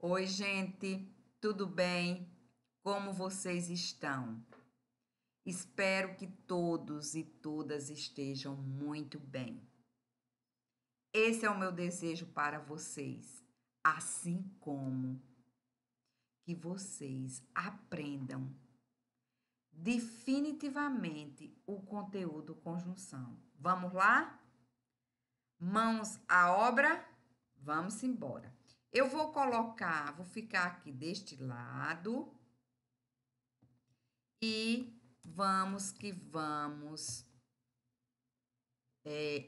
Oi, gente, tudo bem? Como vocês estão? Espero que todos e todas estejam muito bem. Esse é o meu desejo para vocês, assim como que vocês aprendam definitivamente o conteúdo conjunção. Vamos lá? Mãos à obra? Vamos embora. Eu vou ficar aqui deste lado e vamos que vamos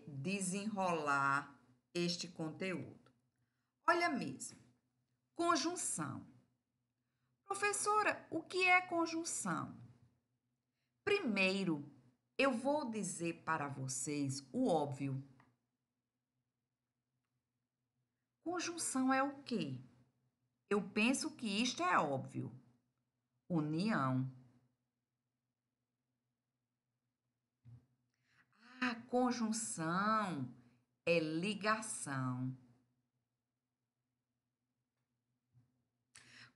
desenrolar este conteúdo. Olha mesmo, conjunção. Professora, o que é conjunção? Primeiro, eu vou dizer para vocês o óbvio. Conjunção é o quê? Eu penso que isto é óbvio. União. A conjunção é ligação.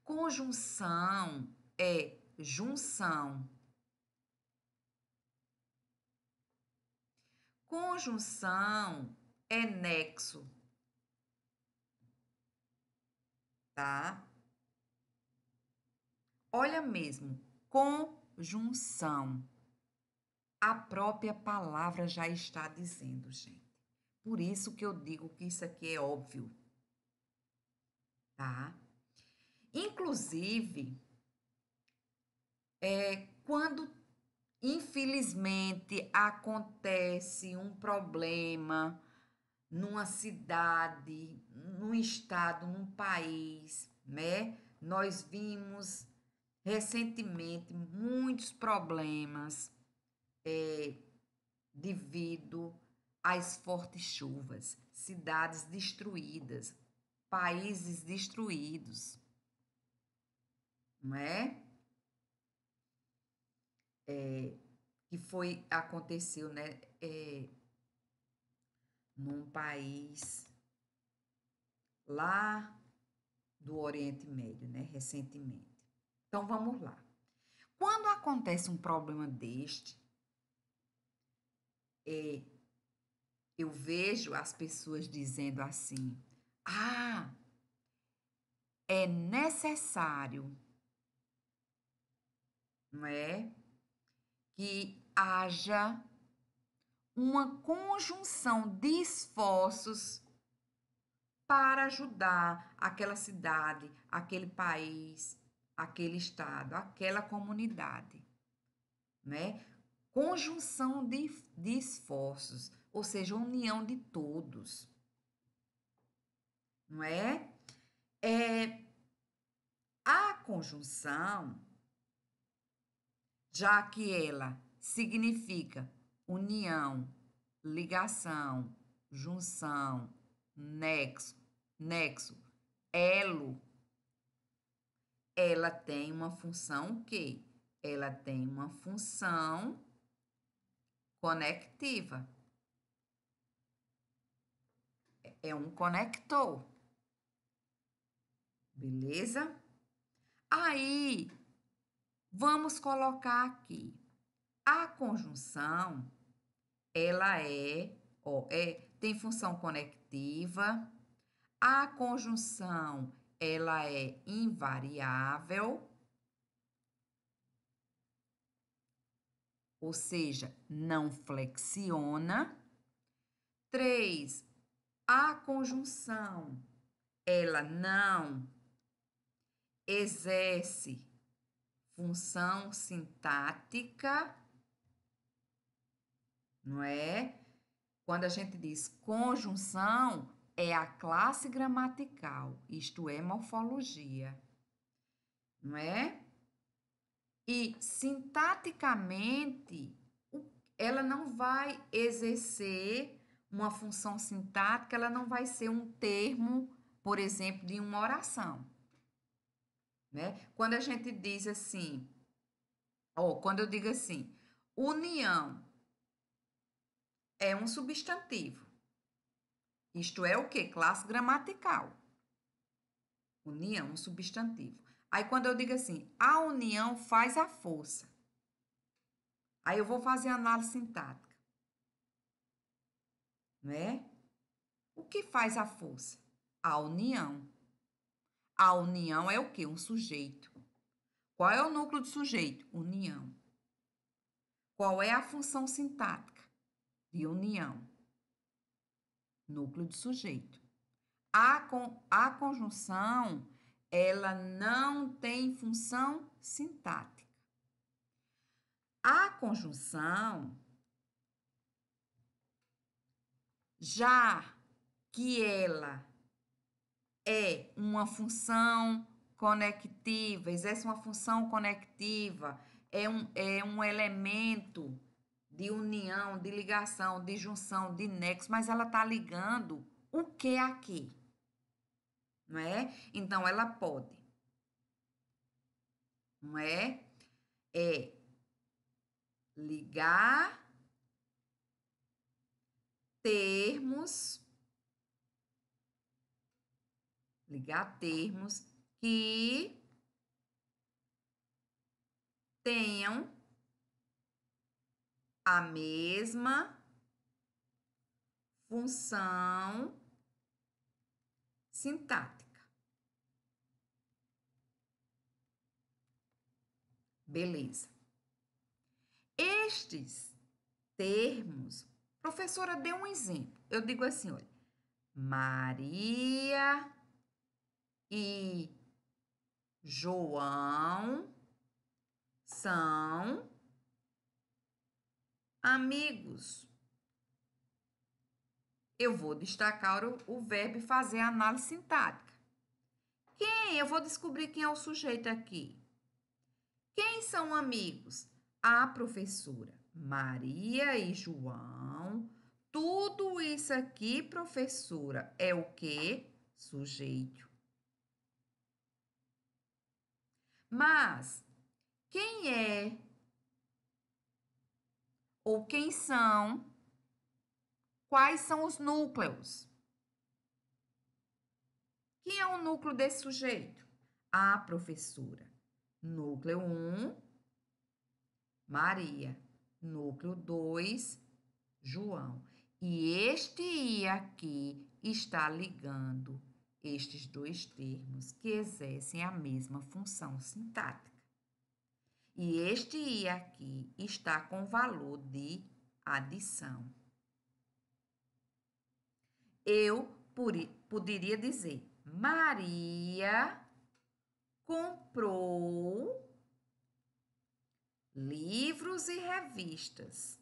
Conjunção é junção. Conjunção é nexo, tá? Olha mesmo, conjunção. A própria palavra já está dizendo, gente. Por isso que eu digo que isso aqui é óbvio, tá? Inclusive, quando infelizmente acontece um problema numa cidade, num estado, num país, né? Nós vimos recentemente muitos problemas devido às fortes chuvas, cidades destruídas, países destruídos, não é? Que aconteceu, né? Num país lá do Oriente Médio, né? Recentemente. Então vamos lá. Quando acontece um problema deste, eu vejo as pessoas dizendo assim: ah, é necessário, não é? Que haja uma conjunção de esforços para ajudar aquela cidade, aquele país, aquele estado, aquela comunidade, né? Conjunção de esforços, ou seja, união de todos, não é? A conjunção, já que ela significa união, ligação, junção, nexo, elo, ela tem uma função o quê? Ela tem uma função conectiva. É um conector. Beleza? Aí, vamos colocar aqui. A conjunção, ela tem função conectiva. A conjunção, ela é invariável, ou seja, não flexiona. 3, a conjunção, ela não exerce função sintática, não é? Quando a gente diz conjunção, é a classe gramatical, isto é, morfologia, não é? E sintaticamente, ela não vai exercer uma função sintática, ela não vai ser um termo, por exemplo, de uma oração, né? Quando a gente diz assim, quando eu digo assim, união é um substantivo. Isto é o quê? Classe gramatical. União, um substantivo. Aí, quando eu digo assim, a união faz a força. Aí, eu vou fazer análise sintática. Né? O que faz a força? A união. A união é o quê? Um sujeito. Qual é o núcleo do sujeito? União. Qual é a função sintática? De união. Núcleo do sujeito. A conjunção, ela não tem função sintática. A conjunção, já que ela é uma função conectiva, exerce uma função conectiva, é um elemento de união, de ligação, de junção, de nexo, mas ela está ligando o que aqui? Não é? Então, ela pode, não é? É ligar termos, que tenham a mesma função sintática. Beleza. Estes termos, professora, dê um exemplo. Eu digo assim, olha, Maria e João são amigos. Eu vou destacar o verbo e fazer a análise sintática. Quem? Eu vou descobrir quem é o sujeito aqui. Quem são amigos? A professora Maria e João. Tudo isso aqui, professora, é o quê? Sujeito. Mas quem é ou quem são? Quais são os núcleos? Quem é o núcleo desse sujeito? A professora. Núcleo 1, Maria. Núcleo 2, João. E este I aqui está ligando estes dois termos que exercem a mesma função sintática. E este I aqui está com valor de adição. Eu poderia dizer, Maria comprou livros e revistas.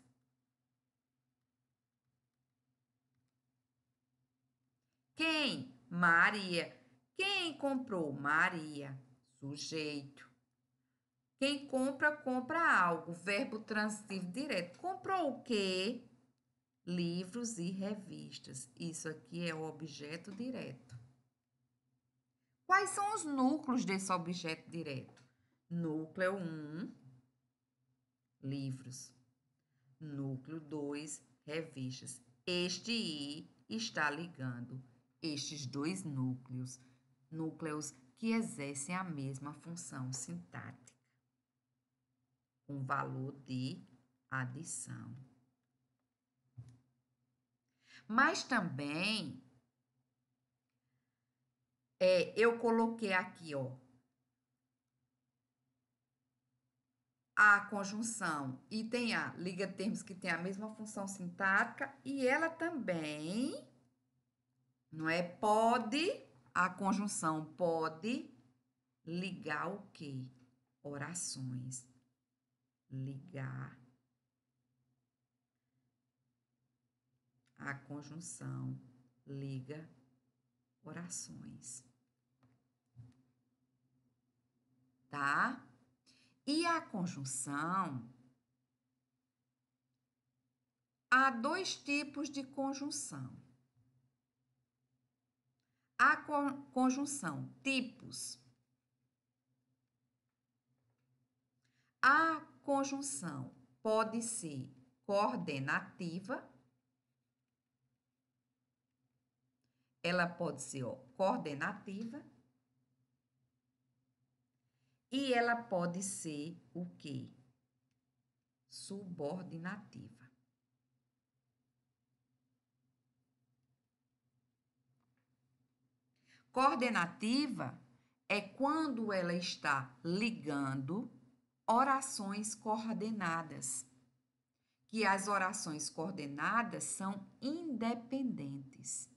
Quem? Maria. Quem comprou? Maria. Sujeito. Quem compra, compra algo. Verbo transitivo direto. Comprou o quê? Livros e revistas. Isso aqui é o objeto direto. Quais são os núcleos desse objeto direto? Núcleo 1, livros. Núcleo 2, revistas. Este I está ligando estes dois núcleos, núcleos que exercem a mesma função sintática, com valor de adição. Mas também, eu coloquei aqui, ó, a conjunção item A, liga termos que têm a mesma função sintática e ela também, não é? Pode, a conjunção pode ligar o quê? Orações. Ligar a conjunção liga orações. Tá? E a conjunção, há dois tipos de conjunção. A conjunção tipos. A conjunção pode ser coordenativa. Ela pode ser, ó, coordenativa. E ela pode ser o quê? Subordinativa. Coordenativa é quando ela está ligando orações coordenadas, que as orações coordenadas são independentes,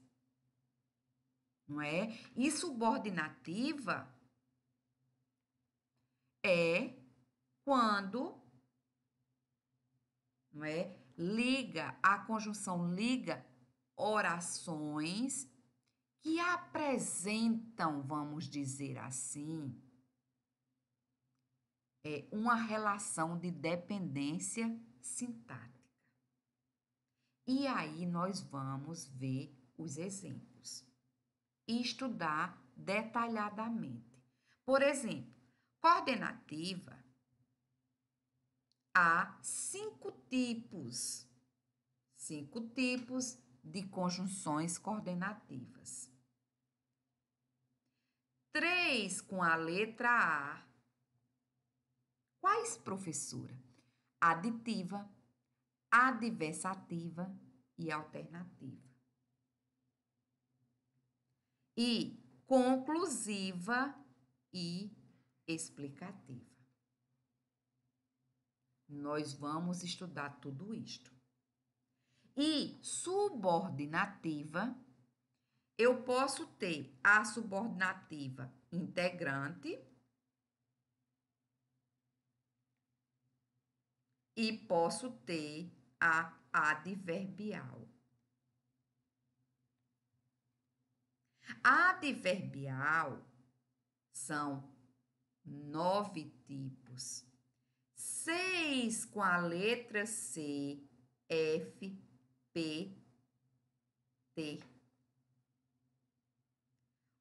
não é? E subordinativa é quando, não é? A conjunção liga orações que apresentam, vamos dizer assim, uma relação de dependência sintática. E aí nós vamos ver os exemplos e estudar detalhadamente. Por exemplo, coordenativa, há 5 tipos de conjunções coordenativas. 3 com a letra A. Quais, professora? Aditiva, adversativa e alternativa. E conclusiva e explicativa. Nós vamos estudar tudo isto. E subordinativa, eu posso ter a subordinativa integrante e posso ter a adverbial. A adverbial são 9 tipos. 6 com a letra C, F, P, T.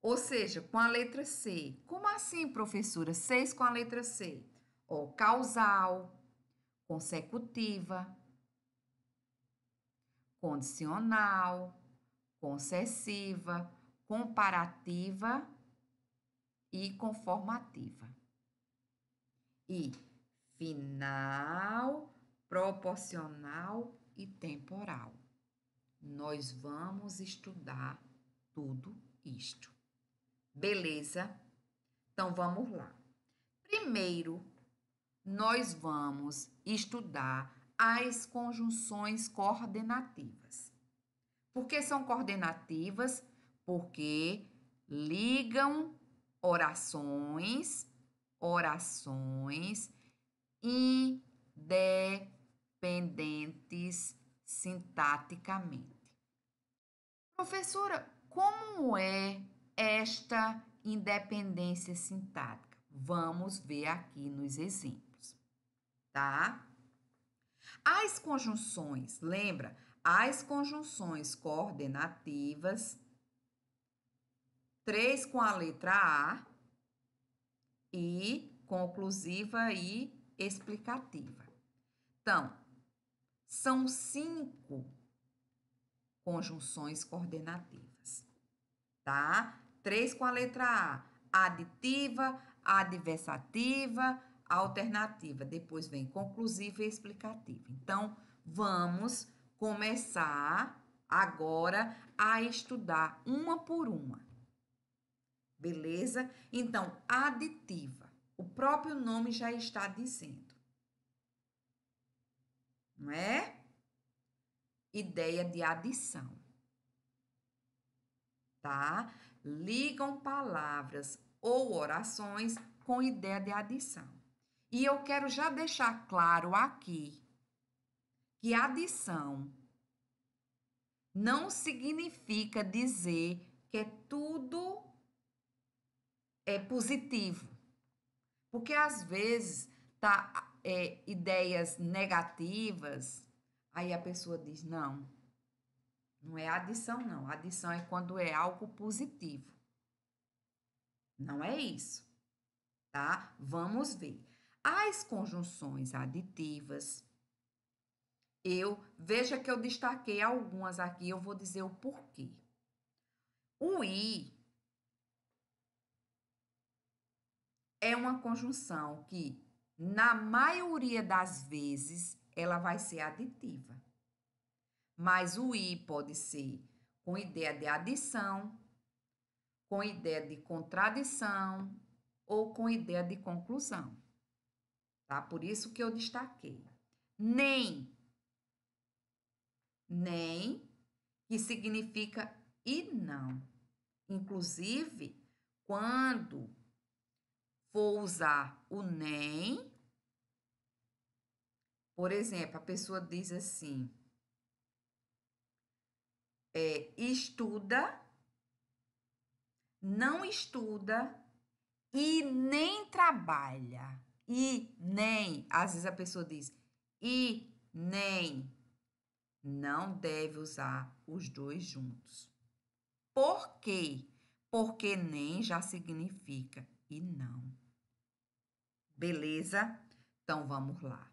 Ou seja, com a letra C. Como assim, professora? 6 com a letra C. Ó, causal, consecutiva, condicional, concessiva, comparativa e conformativa. E final, proporcional e temporal. Nós vamos estudar tudo isto. Beleza? Então, vamos lá. Primeiro, nós vamos estudar as conjunções coordenativas. Por que são coordenativas? Porque ligam orações independentes sintaticamente. Professora, como é esta independência sintática? Vamos ver aqui nos exemplos, tá? As conjunções, lembra? As conjunções coordenativas, 3 com a letra A e conclusiva e explicativa. Então, são 5 conjunções coordenativas, tá? 3 com a letra A, aditiva, adversativa, alternativa. Depois vem conclusiva e explicativa. Então, vamos começar agora a estudar uma por uma. Beleza? Então, aditiva. O próprio nome já está dizendo. Não é? Ideia de adição. Tá? Ligam palavras ou orações com ideia de adição. E eu quero já deixar claro aqui que adição não significa dizer que tudo é positivo. Porque às vezes ideias negativas, aí a pessoa diz, não é adição não, adição é quando é algo positivo. Não é isso, tá? Vamos ver. As conjunções aditivas, veja que eu destaquei algumas aqui, eu vou dizer o porquê. O i é uma conjunção que, na maioria das vezes, ela vai ser aditiva. Mas o i pode ser com ideia de adição, com ideia de contradição ou com ideia de conclusão. Tá? Por isso que eu destaquei. Nem, que significa e não. Inclusive, quando for usar o nem, por exemplo, a pessoa diz assim, estuda, não estuda e nem trabalha. E nem, às vezes a pessoa diz, e nem, não deve usar os dois juntos. Por quê? Porque nem já significa e não. Beleza? Então, vamos lá.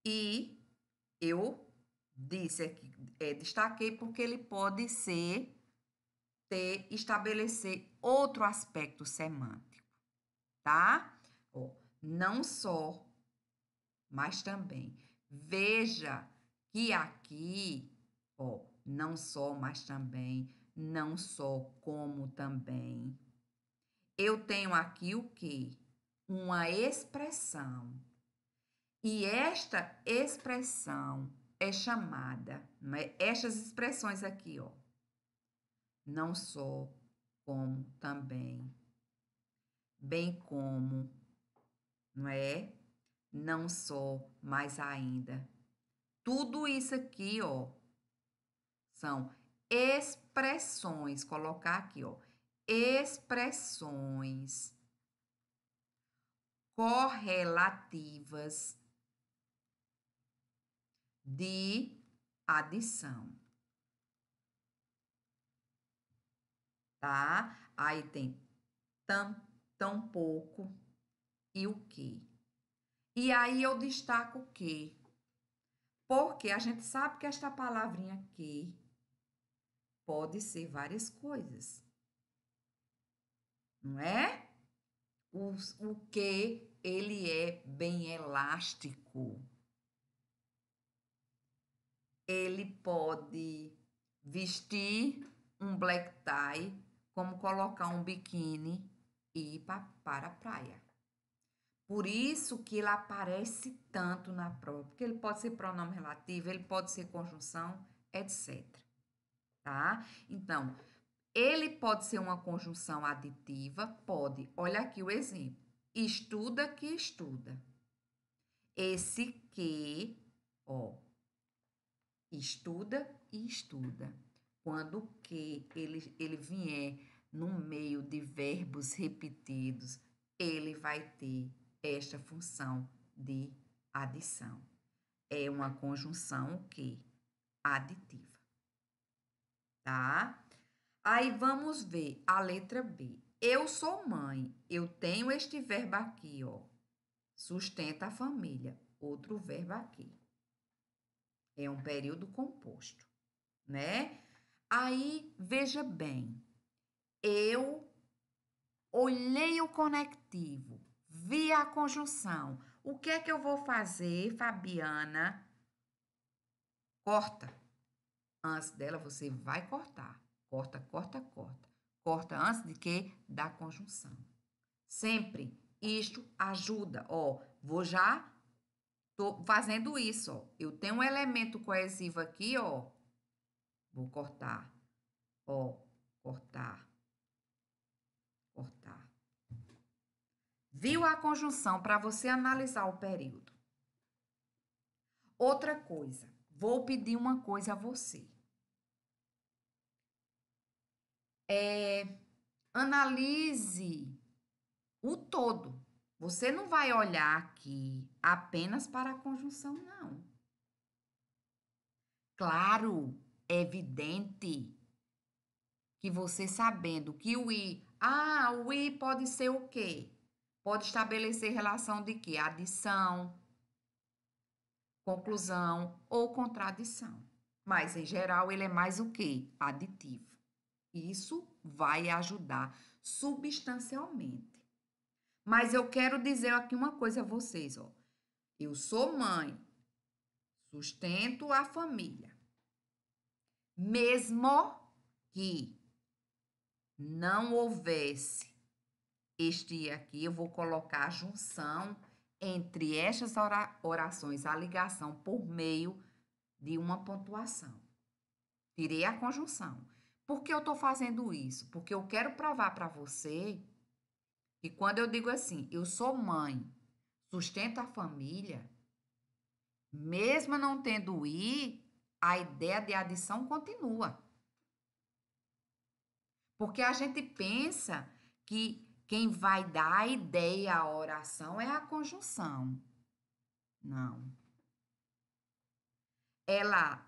E eu disse aqui, destaquei porque ele pode estabelecer outro aspecto semântico, tá? Não só, mas também. Veja que aqui, não só, mas também, não só, como também. Eu tenho aqui o quê? Uma expressão. E esta expressão é chamada, estas expressões aqui, não só, como também, bem como, não é? Não só, mas ainda. Tudo isso aqui, são expressões, colocar aqui, expressões correlativas de adição, tá? Aí tem tão pouco e o que. E aí eu destaco o que. Porque a gente sabe que esta palavrinha aqui pode ser várias coisas. Não é? O que ele é bem elástico. Ele pode vestir um black tie, como colocar um biquíni e ir para a praia. Por isso que ele aparece tanto na prova, porque ele pode ser pronome relativo, ele pode ser conjunção, etc. Tá? Então, ele pode ser uma conjunção aditiva? Pode. Olha aqui o exemplo. Estuda que estuda. Esse que, estuda e estuda. Quando o que ele vier no meio de verbos repetidos, ele vai ter esta função de adição. É uma conjunção o quê? Aditiva. Tá? Aí vamos ver a letra B. Eu sou mãe. Eu tenho este verbo aqui, sustenta a família. Outro verbo aqui. É um período composto, né? Aí, veja bem. Eu olhei o conectivo, vi a conjunção. O que é que eu vou fazer, Fabiana? Corta. Antes dela, você vai cortar. Corta, corta, corta. Corta antes de quê? Da conjunção. Sempre isto ajuda. Vou já, tô fazendo isso, Eu tenho um elemento coesivo aqui, Vou cortar. Cortar. Cortar. Viu a conjunção para você analisar o período. Outra coisa, vou pedir uma coisa a você. Analise o todo. Você não vai olhar aqui apenas para a conjunção, não. Claro, é evidente que você sabendo que o i pode ser o quê? Pode estabelecer relação de quê? Adição, conclusão ou contradição. Mas, em geral, ele é mais o quê? Aditivo. Isso vai ajudar substancialmente. Mas eu quero dizer aqui uma coisa a vocês, ó. Eu sou mãe, sustento a família. Mesmo que não houvesse este aqui, eu vou colocar a junção entre estas orações, a ligação por meio de uma pontuação. Tirei a conjunção. Por que eu estou fazendo isso? Porque eu quero provar para você que quando eu digo assim, eu sou mãe, sustento a família, mesmo não tendo o i, a ideia de adição continua. Porque a gente pensa que quem vai dar a ideia à oração é a conjunção. Não. Ela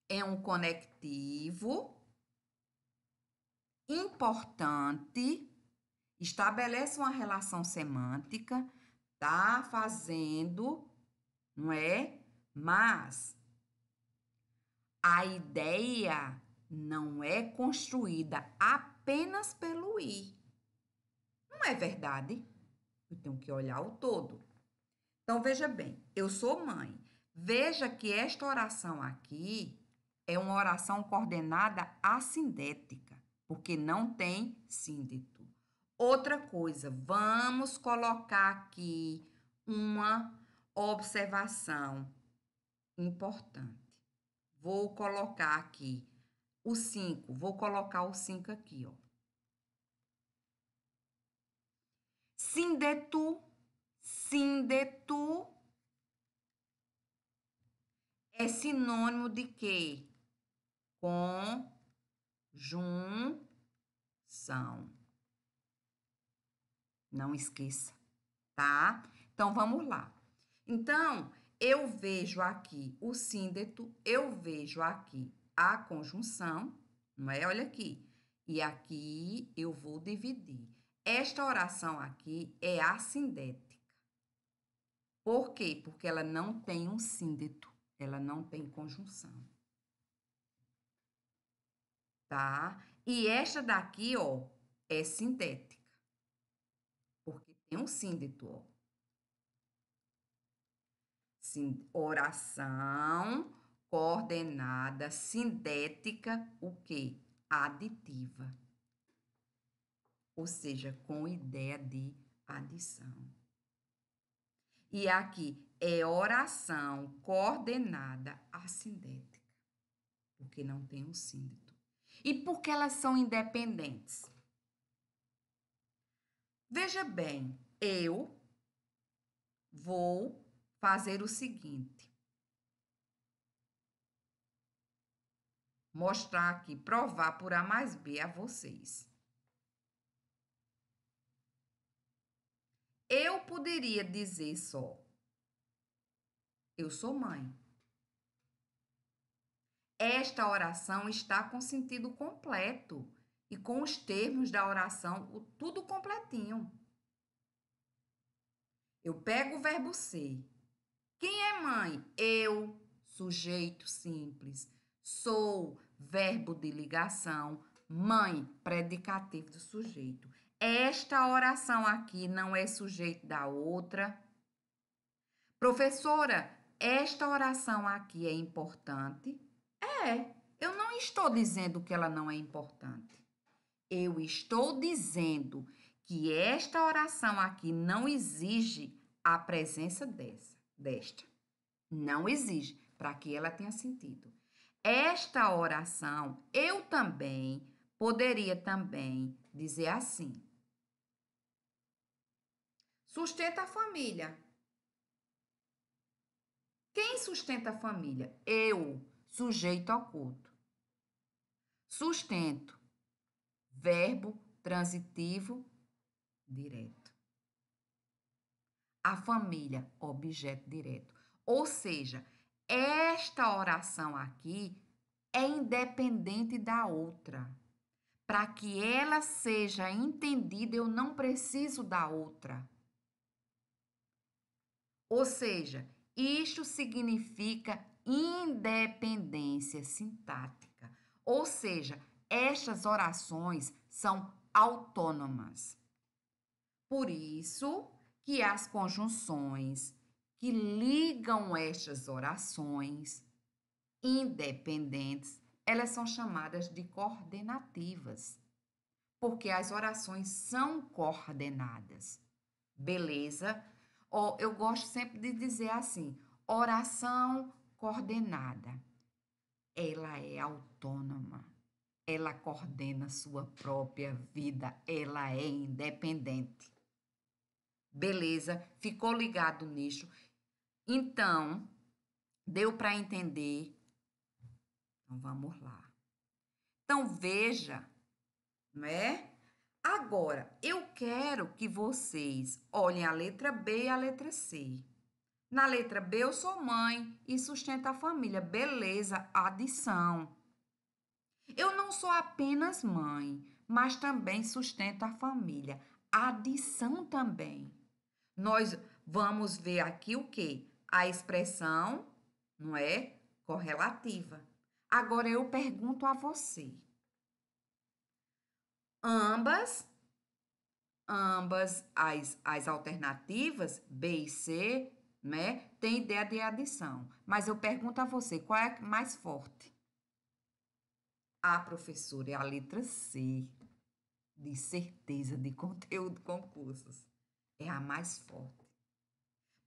é um conectivo importante, estabelece uma relação semântica, tá fazendo, não é? Mas a ideia não é construída apenas pelo i. Não é verdade? Eu tenho que olhar o todo. Então, veja bem, eu sou mãe. Veja que esta oração aqui é uma oração coordenada assindética, porque não tem síndeto. Outra coisa, vamos colocar aqui uma observação importante. Vou colocar aqui o 5, vou colocar o 5 aqui, ó. Síndeto é sinônimo de quê? Conjunção. Não esqueça, tá? Então, vamos lá. Então, eu vejo aqui o síndeto, eu vejo aqui a conjunção, não é? Olha aqui. E aqui eu vou dividir. Esta oração aqui é assindética. Por quê? Porque ela não tem um síndeto, ela não tem conjunção. Tá? E esta daqui, ó, é sintética. Porque tem um síndeto, ó. Oração coordenada sindética, o quê? Aditiva. Ou seja, com ideia de adição. E aqui é oração coordenada assindética, porque não tem um síndeto. E por que elas são independentes? Veja bem, eu vou fazer o seguinte. Mostrar aqui, provar por A mais B a vocês. Eu poderia dizer só, eu sou mãe. Esta oração está com sentido completo e com os termos da oração, tudo completinho. Eu pego o verbo ser. Quem é mãe? Eu, sujeito simples. Sou, verbo de ligação. Mãe, predicativo do sujeito. Esta oração aqui não é sujeito da outra. Professora, esta oração aqui é importante? Eu não estou dizendo que ela não é importante. Eu estou dizendo que esta oração aqui não exige a presença desta. Não exige, para que ela tenha sentido. Esta oração, eu também poderia também dizer assim. Sustenta a família. Quem sustenta a família? Eu, sujeito oculto. Sustento, verbo transitivo direto. A família, objeto direto. Ou seja, esta oração aqui é independente da outra. Para que ela seja entendida, eu não preciso da outra. Ou seja, isto significa independência sintática. Ou seja, estas orações são autônomas. Por isso que as conjunções que ligam estas orações independentes, elas são chamadas de coordenativas, porque as orações são coordenadas. Beleza? Eu gosto sempre de dizer assim, oração coordenada. Ela é autônoma, ela coordena sua própria vida, ela é independente. Beleza? Ficou ligado nisso? Então, deu para entender? Então, vamos lá. Então, veja, não é? Agora, eu quero que vocês olhem a letra B e a letra C. Na letra B, eu sou mãe e sustento a família. Beleza, adição. Eu não sou apenas mãe, mas também sustento a família. Adição também. Nós vamos ver aqui o quê? A expressão, não é? Correlativa. Agora eu pergunto a você. Ambas as alternativas, B e C, né, tem ideia de adição. Mas eu pergunto a você, qual é a mais forte? A professora é a letra C, de certeza, de conteúdo concursos. É a mais forte.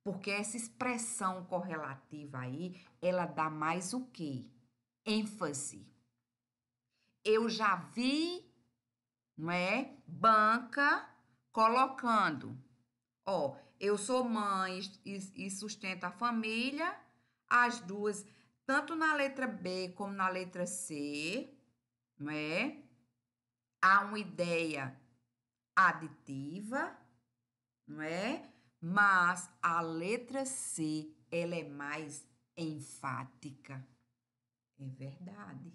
Porque essa expressão correlativa aí, ela dá mais o quê? ênfase. Eu já vi, não é? Banca colocando. Ó, eu sou mãe e sustento a família. As duas, tanto na letra B como na letra C, não é? Há uma ideia aditiva, não é? Mas a letra C, ela é mais enfática. É verdade.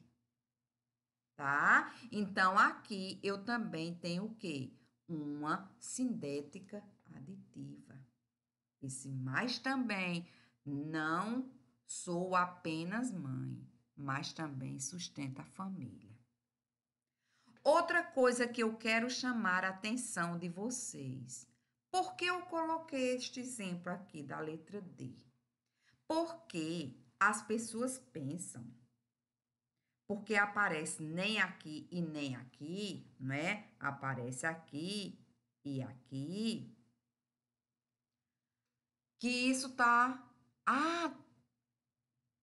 Tá? Então, aqui eu também tenho o quê? Uma sindética aditiva. Esse mais também não sou apenas mãe, mas também sustento a família. Outra coisa que eu quero chamar a atenção de vocês. Por que eu coloquei este exemplo aqui da letra D? Porque as pessoas pensam, porque aparece nem aqui e nem aqui, né? Aparece aqui e aqui, que isso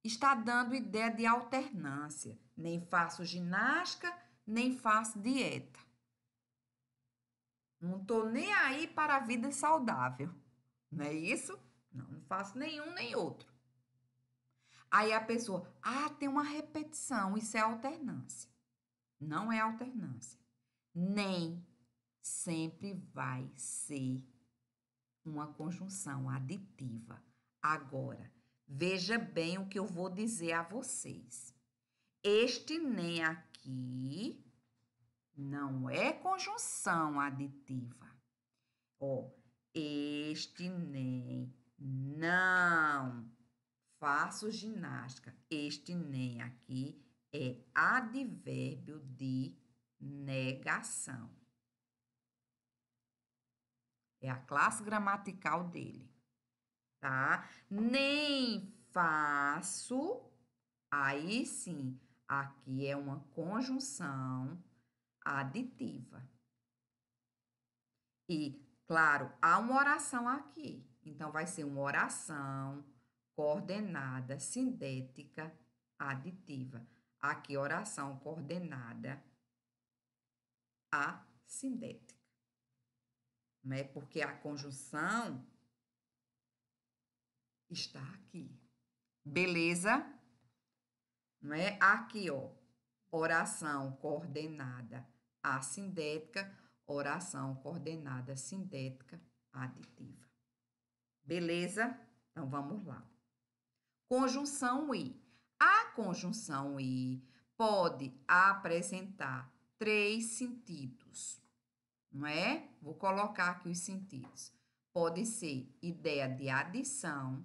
está dando ideia de alternância. Nem faço ginástica, nem faço dieta. Não estou nem aí para a vida saudável. Não é isso? Não, não faço nenhum nem outro. Aí a pessoa, tem uma repetição, isso é alternância. Não é alternância. Nem sempre vai ser uma conjunção aditiva. Agora, veja bem o que eu vou dizer a vocês. Este nem aqui não é conjunção aditiva. Ó, este nem não faço ginástica. Este nem aqui é advérbio de negação. É a classe gramatical dele, tá? Nem faço, aí sim, aqui é uma conjunção aditiva. E, claro, há uma oração aqui. Então, vai ser uma oração coordenada sindética aditiva. Aqui, oração coordenada assindética. Né? Porque a conjunção está aqui. Beleza? Não é? Aqui, ó, oração coordenada assindética, oração coordenada sindética aditiva. Beleza? Então, vamos lá. Conjunção I. A conjunção I pode apresentar 3 sentidos, não é? Vou colocar aqui os sentidos. Pode ser ideia de adição,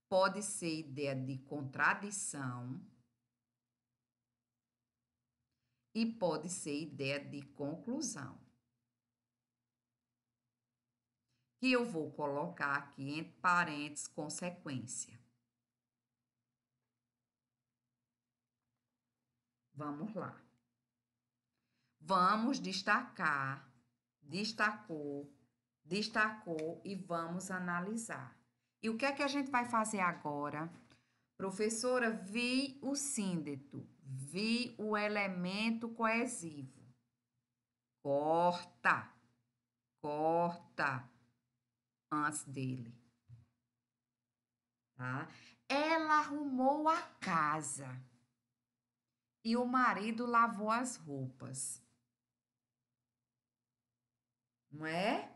pode ser ideia de contradição, e pode ser ideia de conclusão. Que eu vou colocar aqui entre parênteses consequência. Vamos lá. Vamos destacar, destacou, destacou e vamos analisar. E o que é que a gente vai fazer agora? Professora, vi o síndeto, vi o elemento coesivo. Corta, corta antes dele, tá? Ela arrumou a casa e o marido lavou as roupas. Não é?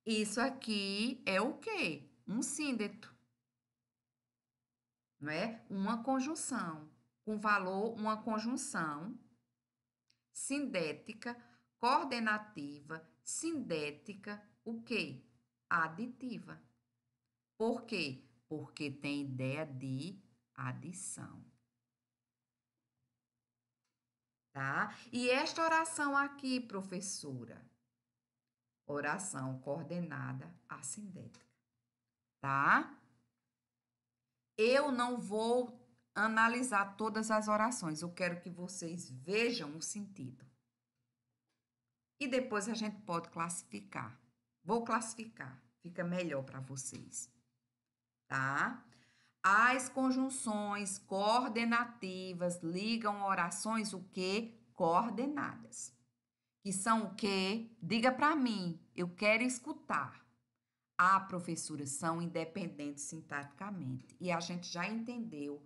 Isso aqui é o quê? Um síndeto. Não é? Uma conjunção. Com valor, uma conjunção sindética, coordenativa, sindética, o quê? Aditiva. Por quê? Porque tem ideia de adição. Tá? E esta oração aqui, professora? Oração coordenada assindética. Tá? Eu não vou analisar todas as orações. Eu quero que vocês vejam o sentido. E depois a gente pode classificar. Vou classificar. Fica melhor para vocês. Tá? As conjunções coordenativas ligam orações o quê? Coordenadas. Que são o quê? Diga para mim. Eu quero escutar. Ah, professora, são independentes sintaticamente. E a gente já entendeu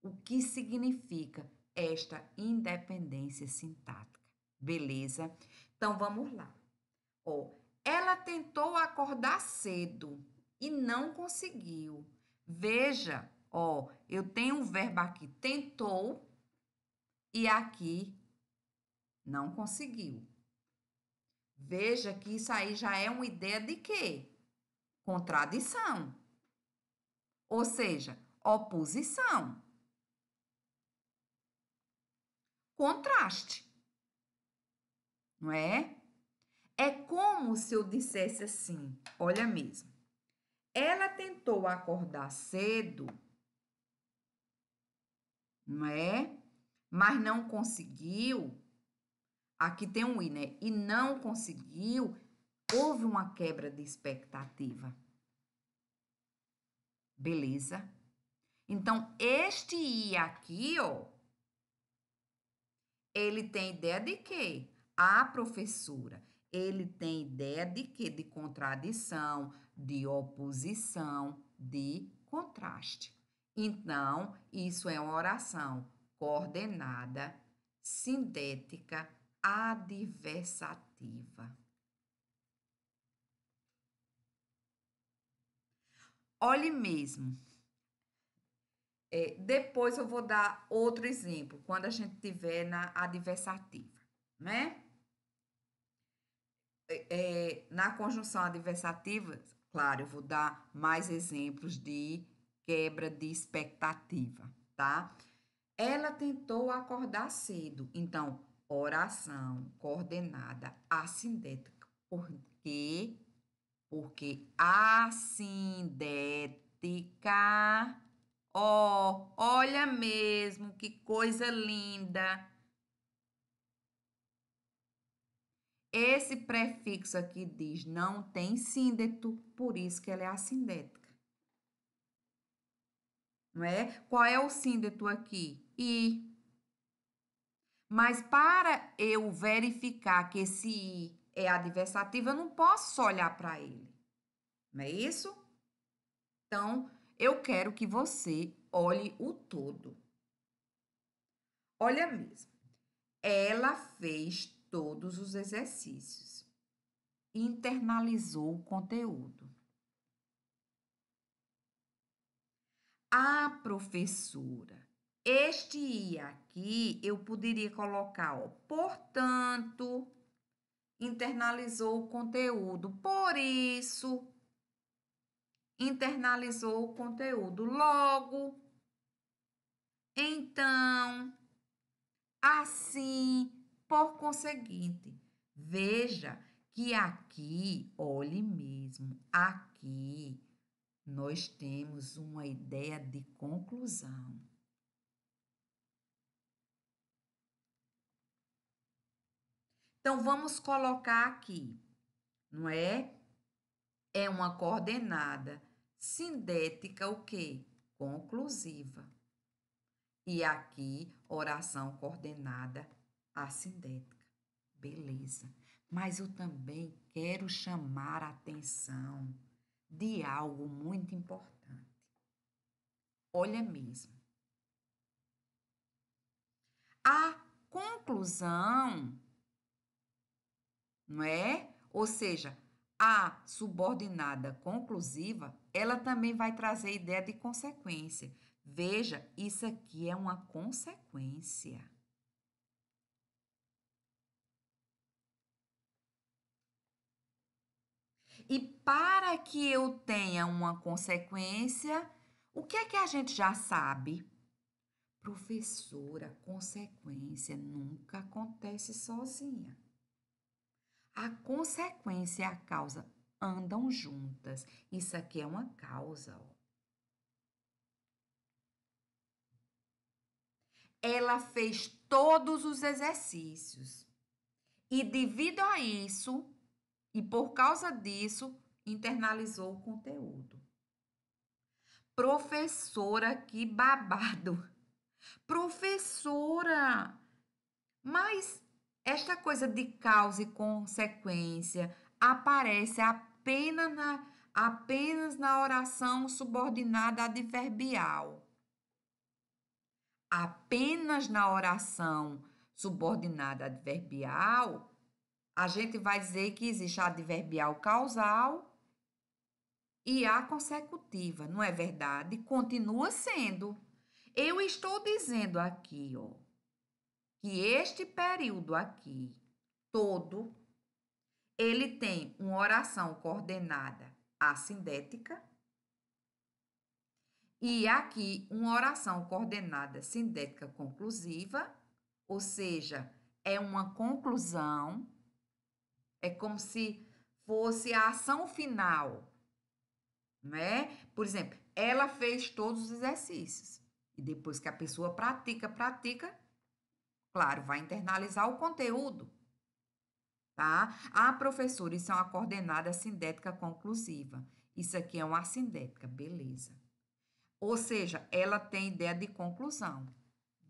o que significa esta independência sintática. Beleza? Então, vamos lá. Ó, ela tentou acordar cedo e não conseguiu. Veja, ó, eu tenho um verbo aqui, tentou, e aqui não conseguiu. Veja que isso aí já é uma ideia de quê? Contradição. Ou seja, oposição. Contraste. Não é? É como se eu dissesse assim, olha mesmo. Ela tentou acordar cedo, não é? Mas não conseguiu. Aqui tem um i, né? E não conseguiu. Houve uma quebra de expectativa. Beleza? Então, este i aqui, ó, ele tem ideia de quê? A professora, ele tem ideia de quê? De contradição, de oposição, de contraste. Então, isso é uma oração coordenada, sindética, adversativa. Olhe mesmo. Depois eu vou dar outro exemplo, quando a gente tiver na adversativa, né? Na conjunção adversativa, claro, eu vou dar mais exemplos de quebra de expectativa, tá? Ela tentou acordar cedo, então, oração coordenada assindética. Por quê? Porque assindética, ó, olha mesmo que coisa linda. Esse prefixo aqui diz não tem síndeto, por isso que ela é assindética. Não é? Qual é o síndeto aqui? I. Mas para eu verificar que esse i é adversativo, eu não posso só olhar para ele. Não é isso? Então, eu quero que você olhe o todo. Olha mesmo. Ela fez todos os exercícios. Internalizou o conteúdo. A professora. Este i aqui, eu poderia colocar, ó, portanto, internalizou o conteúdo. Por isso, internalizou o conteúdo. Logo, então, Assim, por conseguinte, veja que aqui, olhe mesmo, aqui nós temos uma ideia de conclusão. Então, vamos colocar aqui, não é? É uma coordenada sindética, o quê? Conclusiva. E aqui, oração coordenada assindética. Beleza. Mas eu também quero chamar a atenção de algo muito importante. Olha mesmo. A conclusão, não é? Ou seja, a subordinada conclusiva, ela também vai trazer ideia de consequência. Veja, isso aqui é uma consequência. E para que eu tenha uma consequência, o que é que a gente já sabe? Professora, consequência nunca acontece sozinha. A consequência e a causa andam juntas. Isso aqui é uma causa, ó. Ela fez todos os exercícios. E devido a isso, e por causa disso, internalizou o conteúdo. Professora, que babado. Professora, mas esta coisa de causa e consequência aparece apenas na oração subordinada adverbial. Apenas na oração subordinada adverbial, a gente vai dizer que existe a adverbial causal e a consecutiva, não é verdade? Continua sendo. Eu estou dizendo aqui, ó, que este período aqui, todo, ele tem uma oração coordenada assindética e aqui uma oração coordenada sindética conclusiva, ou seja, é uma conclusão, é como se fosse a ação final, não é? Por exemplo, ela fez todos os exercícios e depois que a pessoa pratica, claro, vai internalizar o conteúdo, tá? Ah, professora, isso é uma coordenada sindética conclusiva. Isso aqui é uma assindética, beleza. Ou seja, ela tem ideia de conclusão,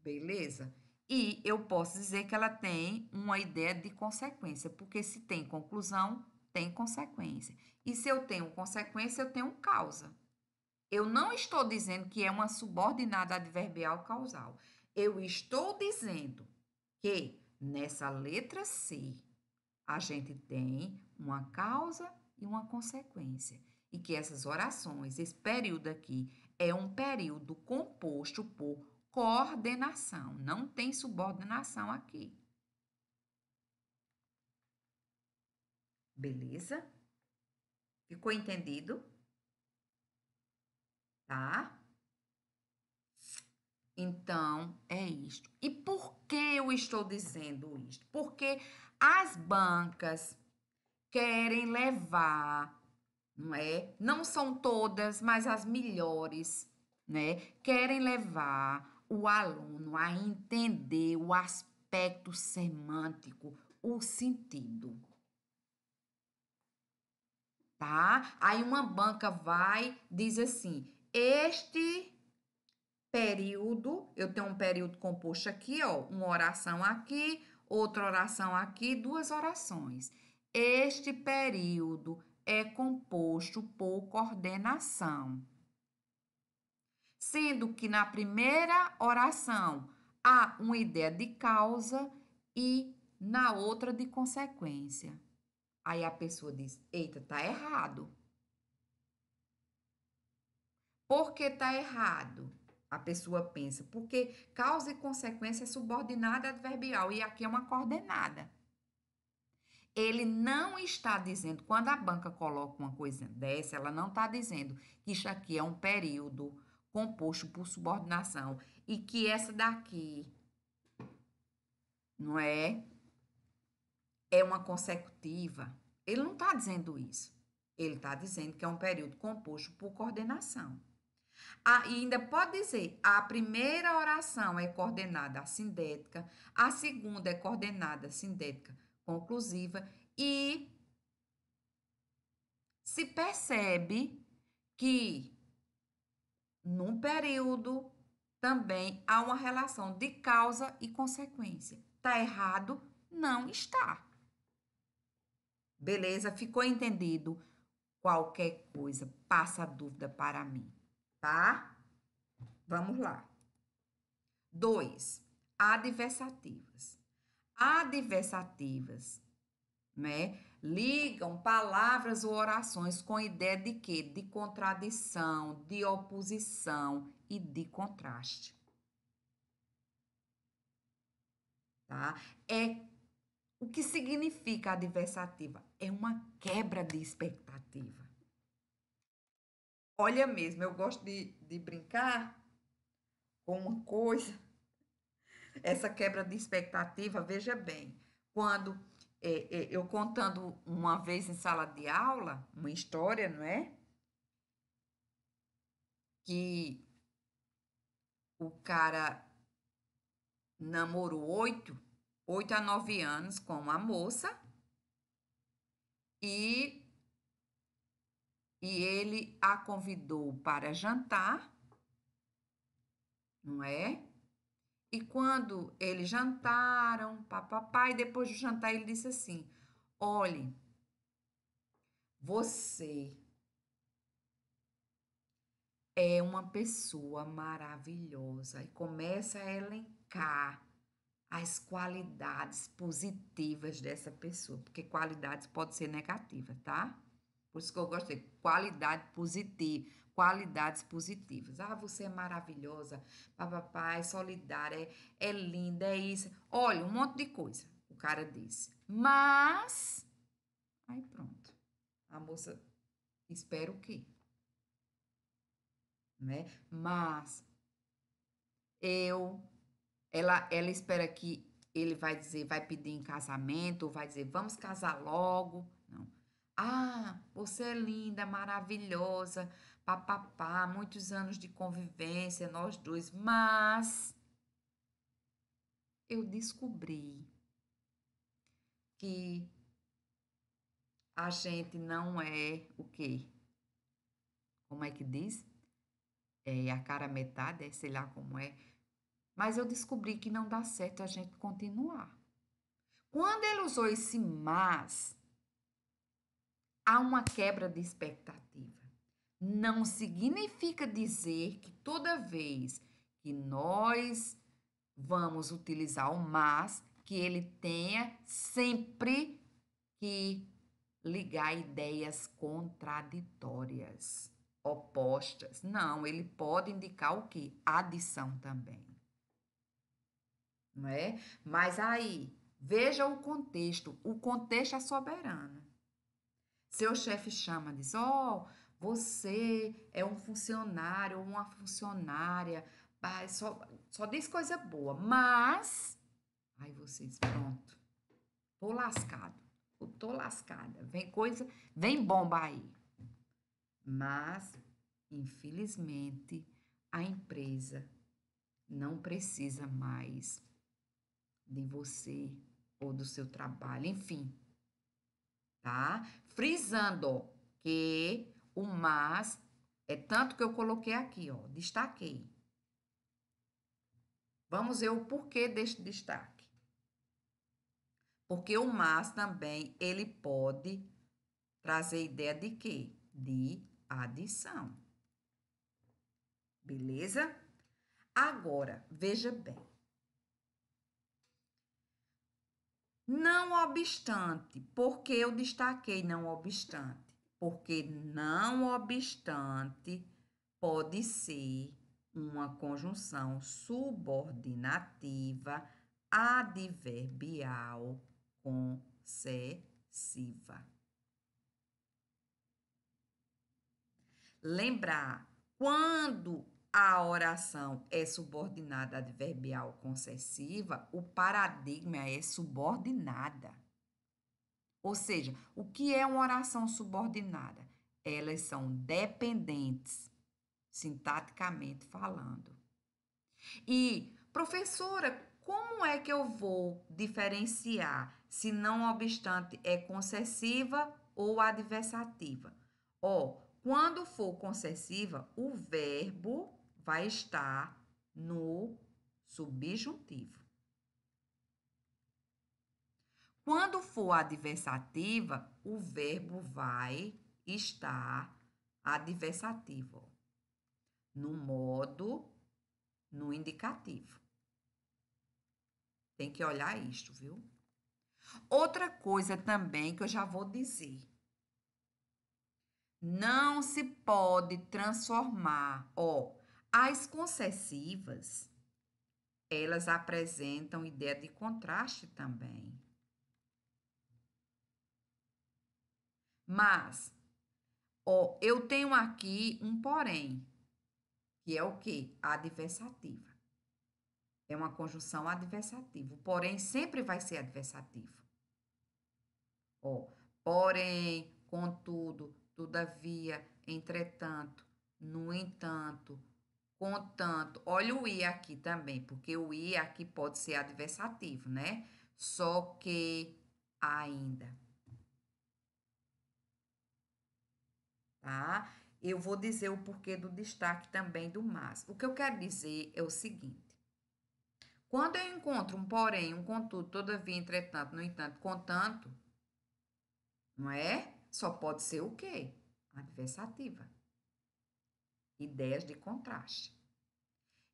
beleza? E eu posso dizer que ela tem uma ideia de consequência, porque se tem conclusão, tem consequência. E se eu tenho consequência, eu tenho causa. Eu não estou dizendo que é uma subordinada adverbial causal. Eu estou dizendo que nessa letra C a gente tem uma causa e uma consequência. E que essas orações, esse período aqui, é um período composto por coordenação. Não tem subordinação aqui. Beleza? Ficou entendido? Tá? Então, é isto. E por que eu estou dizendo isto? Porque as bancas querem levar, não é? Não são todas, mas as melhores, né? Querem levar o aluno a entender o aspecto semântico, o sentido, tá? Aí uma banca vai, diz assim: este período, eu tenho um período composto aqui, ó, uma oração aqui, outra oração aqui, duas orações. Este período é composto por coordenação, sendo que na primeira oração há uma ideia de causa e na outra de consequência. Aí a pessoa diz: eita, tá errado. Por que tá errado? A pessoa pensa, porque causa e consequência é subordinada adverbial e aqui é uma coordenada. Ele não está dizendo, quando a banca coloca uma coisa dessa, ela não está dizendo que isso aqui é um período composto por subordinação e que essa daqui não é? É uma consecutiva. Ele não está dizendo isso. Ele está dizendo que é um período composto por coordenação. Ah, e ainda pode dizer, a primeira oração é coordenada assindética, a segunda é coordenada sindética conclusiva e se percebe que num período também há uma relação de causa e consequência. Está errado? Não está. Beleza? Ficou entendido? Qualquer coisa, passa a dúvida para mim, tá? Vamos lá. 2. Adversativas. Adversativas, né? Ligam palavras ou orações com ideia de quê? De contradição, de oposição e de contraste, tá? O que significa adversativa? É uma quebra de expectativa. Olha mesmo, eu gosto de brincar com uma coisa, essa quebra de expectativa, veja bem, quando eu contando uma vez em sala de aula, uma história, não é? Que o cara namorou 8 a 9 anos com uma moça e, e ele a convidou para jantar, não é? E quando eles jantaram, papapá, e depois do jantar ele disse assim: olhe, você é uma pessoa maravilhosa. E começa a elencar as qualidades positivas dessa pessoa, porque qualidades pode ser negativa, tá? Por isso que eu gostei, qualidade positiva, qualidades positivas. Ah, você é maravilhosa, papapá, é solidária, é linda, é isso. Olha, um monte de coisa, o cara disse. Mas, aí pronto. A moça espera o quê? Né? Mas eu ela espera que ele vai dizer, vai pedir em casamento, ou vai dizer, vamos casar logo. Não. Ah, você é linda, maravilhosa, papapá, muitos anos de convivência, nós dois, mas eu descobri que a gente não é o quê? Como é que diz? É a cara metade, sei lá como é. Mas eu descobri que não dá certo a gente continuar. Quando ele usou esse mas, há uma quebra de expectativa. Não significa dizer que toda vez que nós vamos utilizar o mas, que ele tenha sempre que ligar ideias contraditórias, opostas. Não, ele pode indicar o que? Adição também, não é? Mas aí, veja o contexto. O contexto é soberano. Seu chefe chama, diz: ó, você é um funcionário ou uma funcionária, só diz coisa boa, mas. Aí você diz: pronto, tô lascado, eu tô lascada, vem coisa, vem bomba aí. Mas, infelizmente, a empresa não precisa mais de você ou do seu trabalho, enfim, tá? Frisando que o mas é tanto que eu coloquei aqui, ó, destaquei. Vamos ver o porquê deste destaque. Porque o mas também ele pode trazer ideia de quê? De adição. Beleza? Agora, veja bem. Não obstante, porque eu destaquei não obstante? Porque não obstante pode ser uma conjunção subordinativa adverbial concessiva. Lembrar, quando a oração é subordinada adverbial concessiva, o paradigma é subordinada. Ou seja, o que é uma oração subordinada? Elas são dependentes, sintaticamente falando. E, professora, como é que eu vou diferenciar se não obstante é concessiva ou adversativa? Quando for concessiva, o verbo vai estar no subjuntivo. Quando for adversativa, o verbo vai estar adversativo, no modo, no indicativo. Tem que olhar isto, viu? Outra coisa também que eu já vou dizer. Não se pode transformar, as concessivas, elas apresentam ideia de contraste também. Mas, eu tenho aqui um porém, que é o quê? Adversativa. É uma conjunção adversativa. O porém sempre vai ser adversativo. Porém, contudo, todavia, entretanto, no entanto, contanto. Olha o i aqui também, porque o i aqui pode ser adversativo, né? Só que ainda. Tá? Eu vou dizer o porquê do destaque também do mas. O que eu quero dizer é o seguinte. Quando eu encontro um porém, um contudo, todavia, entretanto, no entanto, contanto, não é? Só pode ser o quê? Adversativa. Ideias de contraste.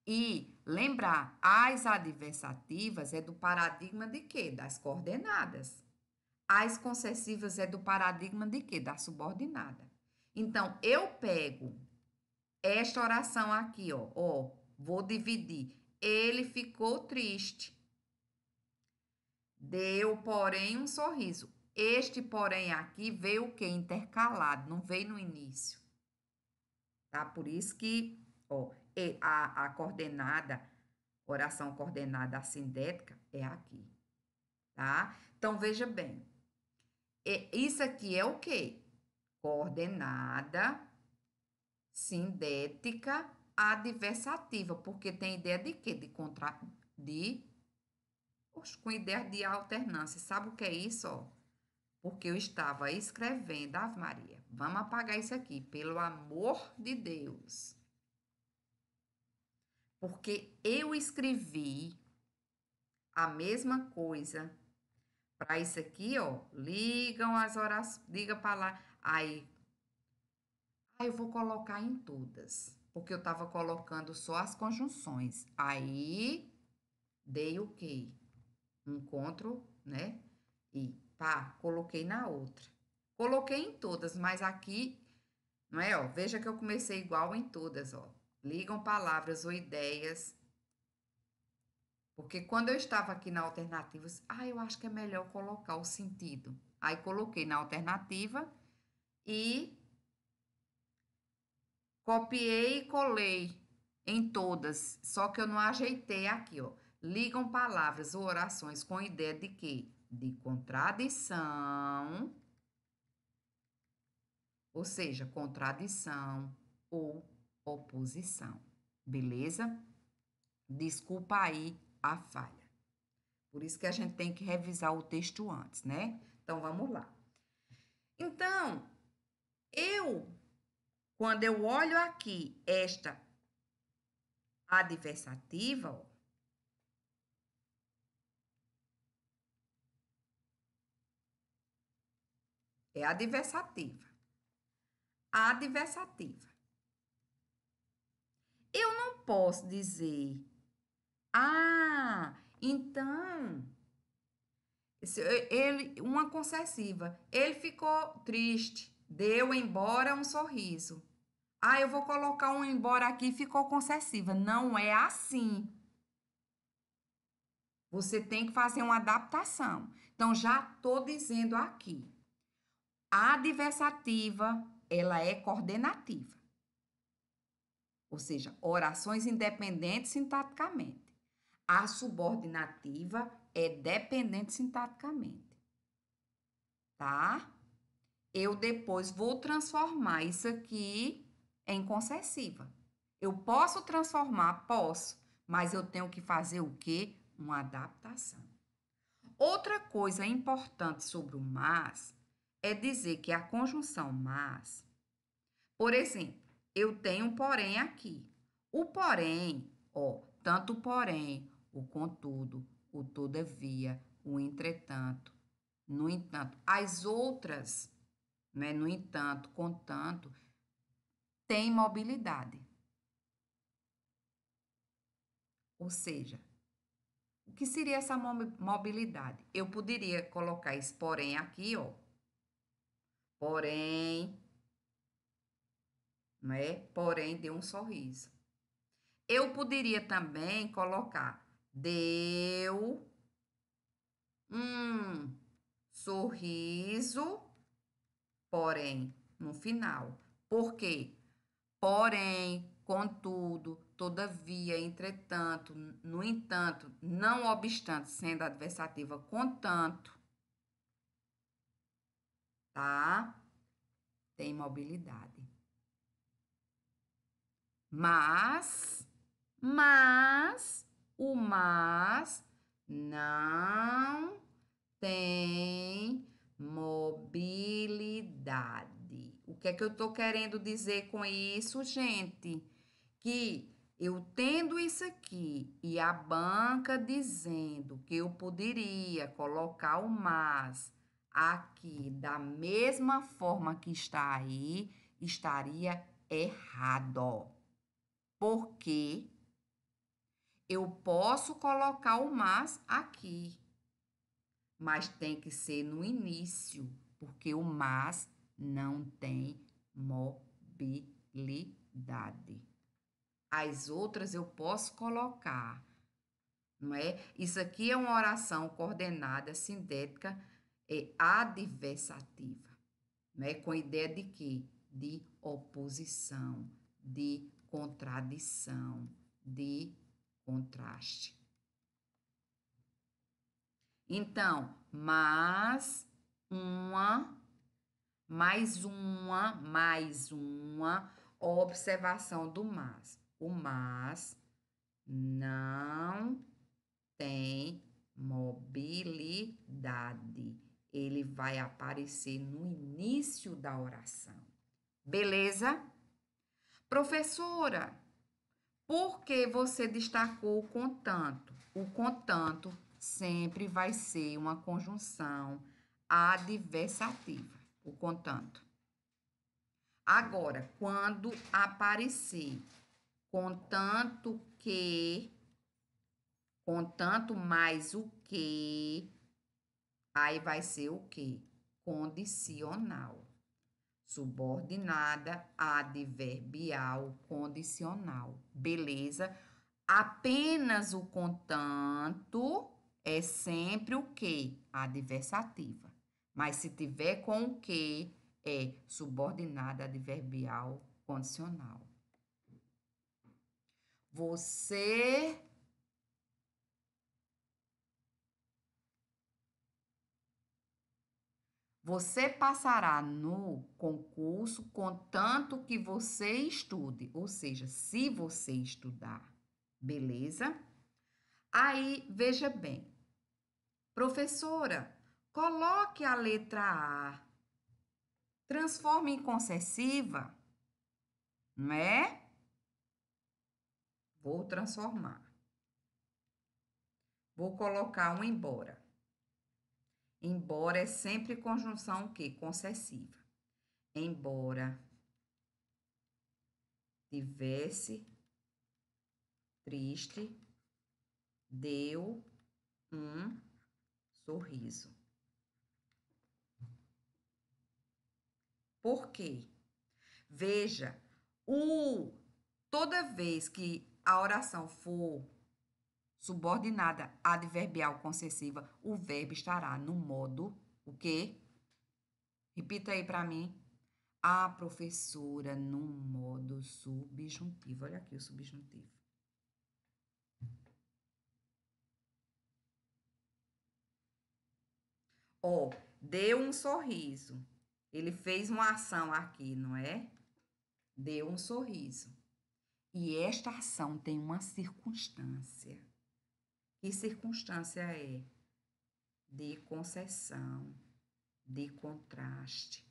E lembrar, as adversativas é do paradigma de quê? Das coordenadas. As concessivas é do paradigma de quê? Da subordinada. Então, eu pego esta oração aqui, vou dividir. Ele ficou triste. Deu, porém, um sorriso. Este, porém, aqui veio o quê? Intercalado, não veio no início. Tá? Por isso que, a coordenada, oração coordenada assindética é aqui, tá? Então, veja bem. Isso aqui é o quê? Coordenada sindética adversativa, porque tem ideia de quê? Com ideia de alternância. Sabe o que é isso, Porque eu estava escrevendo, Ave Maria. Vamos apagar isso aqui, pelo amor de Deus. Porque eu escrevi a mesma coisa para isso aqui, ligam as orações, liga para lá. Aí eu vou colocar em todas, porque eu estava colocando só as conjunções. Aí dei o quê? Um CTRL, né? E pá, coloquei na outra. Coloquei em todas, mas aqui, não é, veja que eu comecei igual em todas, Ligam palavras ou ideias. Porque quando eu estava aqui na alternativa, eu acho que é melhor colocar o sentido. Aí coloquei na alternativa e copiei e colei em todas, só que eu não ajeitei aqui, Ligam palavras ou orações com ideia de quê? De contradição, ou seja, contradição ou oposição. Beleza? Desculpa aí a falha. Por isso que a gente tem que revisar o texto antes, né? Então, vamos lá. Então, quando eu olho aqui esta adversativa, é adversativa. Adversativa. Eu não posso dizer, então, uma concessiva, ele ficou triste, deu embora um sorriso. Eu vou colocar um embora aqui, ficou concessiva. Não é assim. Você tem que fazer uma adaptação. Então, já estou dizendo aqui. A adversativa, ela é coordenativa. ou seja, orações independentes sintaticamente. A subordinativa é dependente sintaticamente, tá? Eu depois vou transformar isso aqui em concessiva. Eu posso transformar? Posso, mas eu tenho que fazer o quê? Uma adaptação. Outra coisa importante sobre o mas é dizer que a conjunção mas, por exemplo, eu tenho um porém aqui. O porém, ó, tanto o porém, o contudo, o todavia, o entretanto, no entanto, as outras, né, no entanto, contanto, tem mobilidade. Ou seja, o que seria essa mobilidade? Eu poderia colocar esse porém aqui, ó. Porém, né? Porém, deu um sorriso. Eu poderia também colocar deu um sorriso, porém, no final. Por quê? Porém, contudo, todavia, entretanto, no entanto, não obstante, sendo adversativa, contanto, tá? Tem mobilidade. Mas, o mas não tem mobilidade. O que é que eu estou querendo dizer com isso, gente? Que eu tendo isso aqui e a banca dizendo que eu poderia colocar o mas aqui da mesma forma que está aí, estaria errado. Porque eu posso colocar o mas aqui, mas tem que ser no início, porque o mas não tem mobilidade. As outras eu posso colocar, não é? Isso aqui é uma oração coordenada, sindética e adversativa, não é? Com ideia de quê? De oposição, de contradição, de contraste. Então, mais uma observação do mas. O mas não tem mobilidade. Ele vai aparecer no início da oração. Beleza? Professora, por que você destacou o contanto? O contanto sempre vai ser uma conjunção adversativa, o contanto. Agora, quando aparecer contanto mais o que, aí vai ser o que? Condicional. Subordinada, adverbial, condicional. Beleza? Apenas o contanto é sempre o que? Adversativa. Mas se tiver com o que, é subordinada, adverbial, condicional. Você passará no concurso contanto que você estude, ou seja, se você estudar, beleza? Aí, veja bem, professora, coloque a letra A, transforme em concessiva, não é? Vou transformar. Vou colocar um embora. Embora é sempre conjunção o quê? Concessiva. Embora tivesse triste, deu um sorriso. Por quê? Veja, toda vez que a oração for subordinada adverbial concessiva, o verbo estará no modo o quê? Repita aí para mim. a professora no modo subjuntivo. Olha aqui o subjuntivo. Ó, deu um sorriso. Ele fez uma ação aqui, não é? Deu um sorriso. E esta ação tem uma circunstância. Que circunstância é? De concessão, de contraste.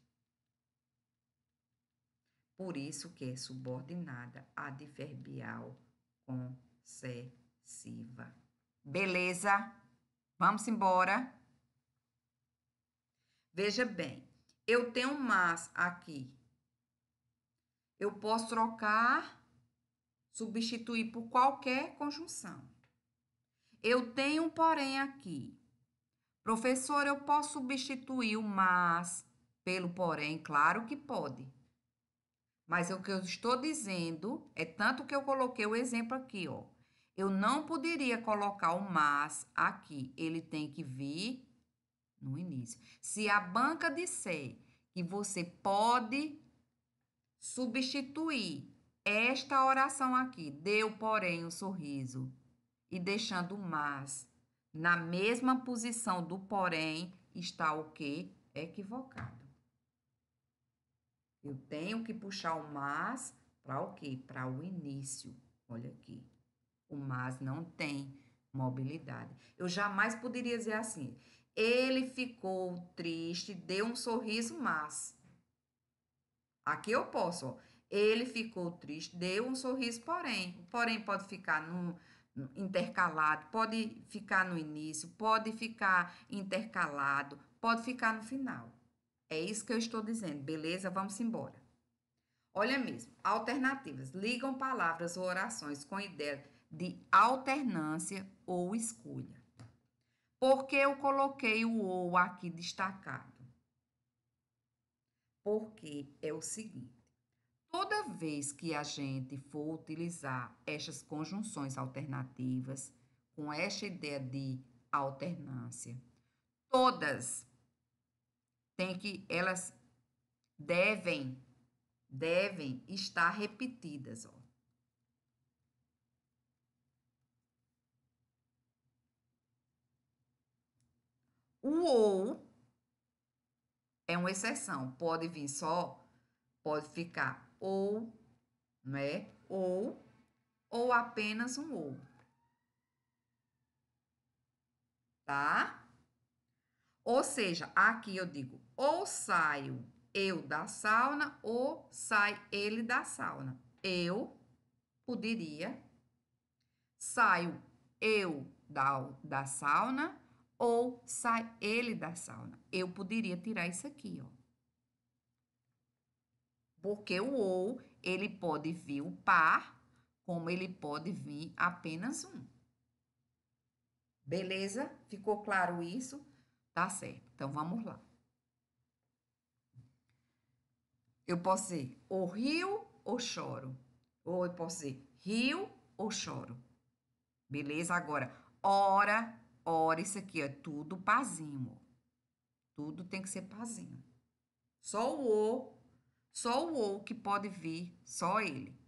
Por isso que é subordinada adverbial concessiva. Beleza? Vamos embora? Veja bem, eu tenho um mas aqui. Eu posso trocar, substituir por qualquer conjunção. Eu tenho um porém aqui. Professor, eu posso substituir o mas pelo porém? Claro que pode. Mas o que eu estou dizendo é tanto que eu coloquei o exemplo aqui, ó. Eu não poderia colocar o mas aqui. Ele tem que vir no início. Se a banca disser que você pode substituir esta oração aqui, deu, porém, o sorriso, e deixando o mas na mesma posição do porém, está o quê? Equivocado. Eu tenho que puxar o mas para o quê? Para o início. Olha aqui. O mas não tem mobilidade. Eu jamais poderia dizer assim. Ele ficou triste, deu um sorriso, mas. Aqui eu posso, ó. Ele ficou triste, deu um sorriso, porém. Porém pode ficar no intercalado, pode ficar no início, pode ficar intercalado, pode ficar no final. É isso que eu estou dizendo, beleza? Vamos embora. Olha mesmo, alternativas. Ligam palavras ou orações com ideia de alternância ou escolha. Por que eu coloquei o ou aqui destacado? Porque é o seguinte. Toda vez que a gente for utilizar estas conjunções alternativas, com esta ideia de alternância, todas elas devem estar repetidas, ó. O ou é uma exceção, pode vir só, pode ficar ou, né? Ou apenas um ou. Tá? Ou seja, aqui eu digo ou saio eu da sauna ou sai ele da sauna. Eu poderia, saio eu da sauna ou sai ele da sauna. Eu poderia tirar isso aqui, ó. Porque o ou, ele pode vir o par, como ele pode vir apenas um. Beleza? Ficou claro isso? Tá certo. Então, vamos lá. Eu posso dizer ou rio ou choro. Ou eu posso dizer rio ou choro. Beleza? Agora, ora, isso aqui é tudo pazinho. Tudo tem que ser pazinho. Só o ou que pode vir, só ele.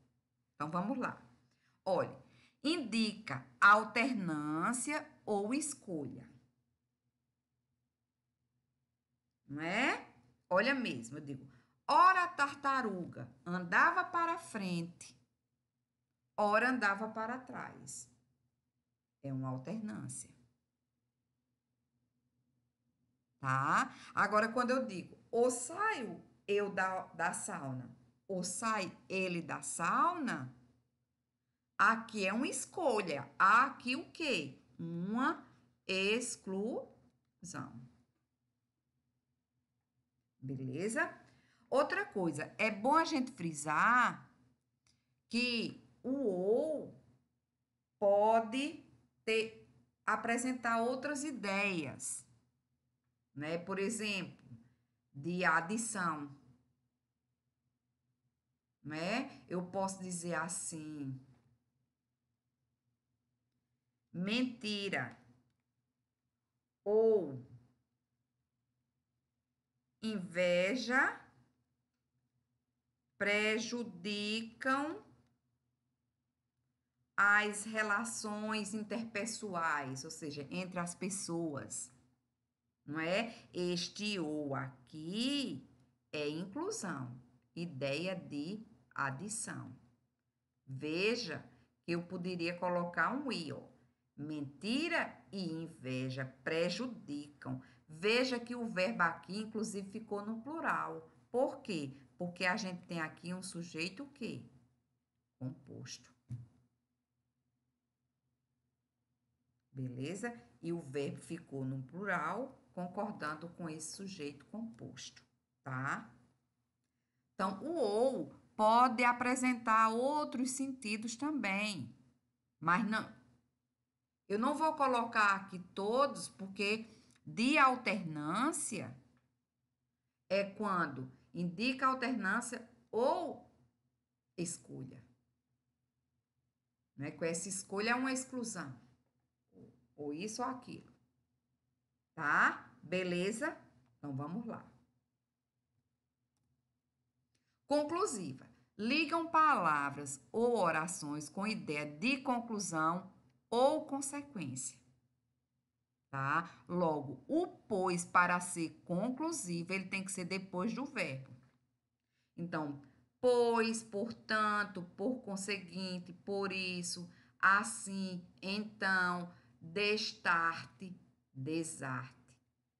Então, vamos lá. Olha, indica alternância ou escolha. Não é? Olha mesmo, eu digo, ora a tartaruga andava para frente, ora andava para trás. É uma alternância. Tá? Agora, quando eu digo, ou saio eu da sauna, ou sai ele da sauna, aqui é uma escolha. Aqui o quê? Uma exclusão. Beleza? Outra coisa, é bom a gente frisar que o ou pode apresentar outras ideias, né? Por exemplo, de adição, né? Eu posso dizer assim: mentira ou inveja prejudicam as relações interpessoais, ou seja, entre as pessoas, não é? Este ou aqui é inclusão, ideia de adição. Veja que eu poderia colocar um i, ó. Mentira e inveja prejudicam. Veja que o verbo aqui, inclusive, ficou no plural. Por quê? Porque a gente tem aqui um sujeito o quê? Composto. Beleza? E o verbo ficou no plural, concordando com esse sujeito composto, tá? Então, o ou pode apresentar outros sentidos também, mas não, eu não vou colocar aqui todos, porque de alternância é quando indica alternância ou escolha. Né? Com essa escolha é uma exclusão. Ou isso ou aquilo. Tá? Beleza? Então vamos lá. Conclusiva. Ligam palavras ou orações com ideia de conclusão ou consequência. Tá? Logo, o pois para ser conclusivo, ele tem que ser depois do verbo. Então, pois, portanto, por conseguinte, por isso, assim, então, destarte, desarte.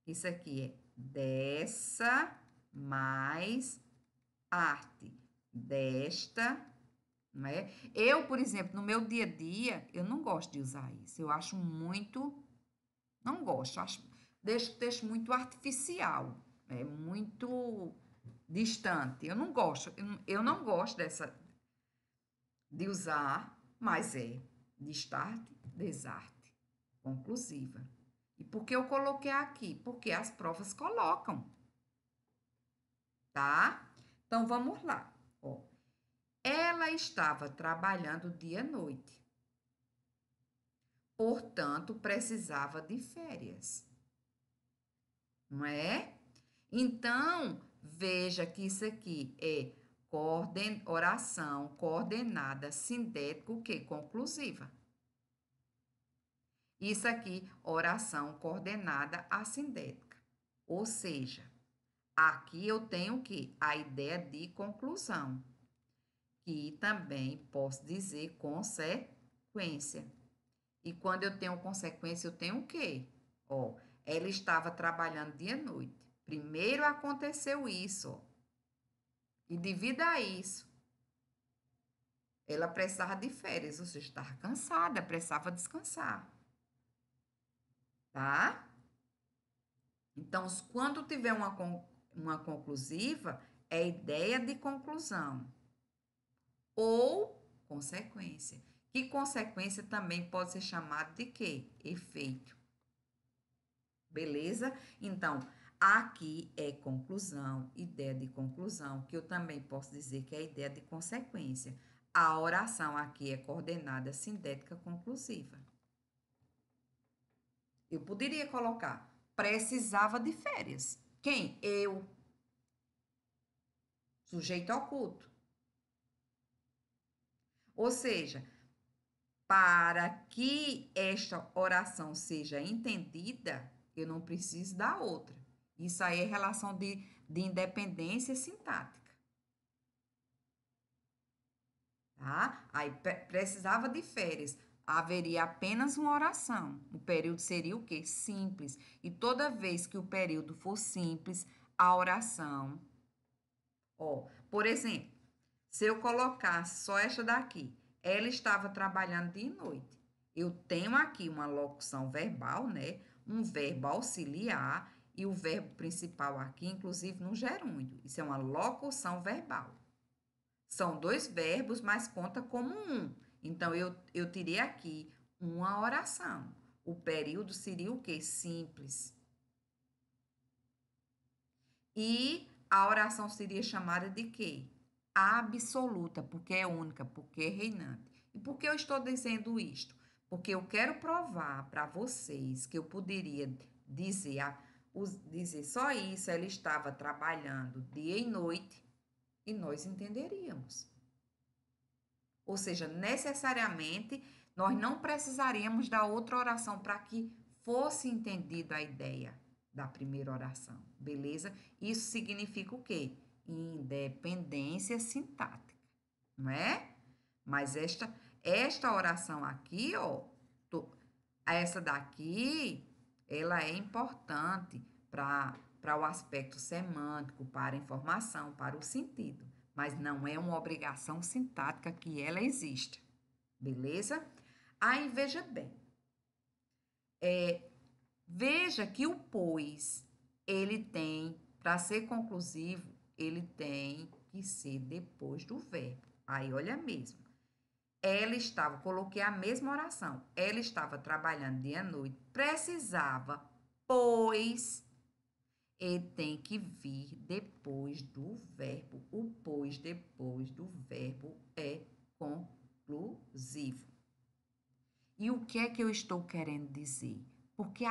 Isso aqui é dessa mais arte, desta, não é? Eu, por exemplo, no meu dia a dia, eu não gosto de usar isso. Eu acho muito, não gosto, deixo o texto muito artificial, é muito distante. Eu não gosto, eu não gosto de usar, mas é destarte, desarte, conclusiva. E por que eu coloquei aqui? Porque as provas colocam, tá? Então, vamos lá. Ó. Ela estava trabalhando dia e noite. Portanto, precisava de férias. Não é? Então, veja que isso aqui é oração coordenada sindética, o quê? Conclusiva. Isso aqui, oração coordenada assindética. Ou seja, aqui eu tenho o quê? A ideia de conclusão, que também posso dizer consequência. E quando eu tenho consequência, eu tenho o quê? Ó, ela estava trabalhando dia e noite. Primeiro aconteceu isso, ó. E devido a isso, ela precisava de férias, ou seja, estava cansada, precisava descansar. Tá? Então, quando tiver uma conclusiva, é ideia de conclusão ou consequência. Que consequência também pode ser chamada de quê? Efeito. Beleza? Então, aqui é conclusão, ideia de conclusão, que eu também posso dizer que é ideia de consequência. A oração aqui é coordenada sindética conclusiva. Eu poderia colocar, precisava de férias. Quem? Eu. Sujeito oculto. Ou seja, para que esta oração seja entendida, eu não preciso da outra. Isso aí é relação de independência sintática. Tá? Aí precisava de férias. Haveria apenas uma oração. O período seria o quê? Simples. E toda vez que o período for simples, a oração. Ó, por exemplo, se eu colocar só esta daqui, ela estava trabalhando de noite. Eu tenho aqui uma locução verbal, né? Um verbo auxiliar e o verbo principal aqui, inclusive no gerúndio. Isso é uma locução verbal. São dois verbos, mas conta como um. Então, eu teria aqui uma oração. O período seria o quê? Simples. E a oração seria chamada de quê? Absoluta, porque é única, porque é reinante. E por que eu estou dizendo isto? Porque eu quero provar para vocês que eu poderia dizer só isso, ela estava trabalhando dia e noite, e nós entenderíamos. Ou seja, necessariamente nós não precisaríamos da outra oração para que fosse entendida a ideia da primeira oração, beleza? Isso significa o quê? Independência sintática, não é? Mas esta oração aqui, ó, essa daqui, ela é importante para o aspecto semântico, para a informação, para o sentido, mas não é uma obrigação sintática que ela exista, beleza? Aí veja bem, veja que o pois, ele tem, para ser conclusivo, ele tem que ser depois do verbo. Aí olha mesmo. Ela estava, coloquei a mesma oração. Ela estava trabalhando dia e noite, precisava, pois, ele tem que vir depois do verbo. O pois depois do verbo é conclusivo. E o que é que eu estou querendo dizer? Porque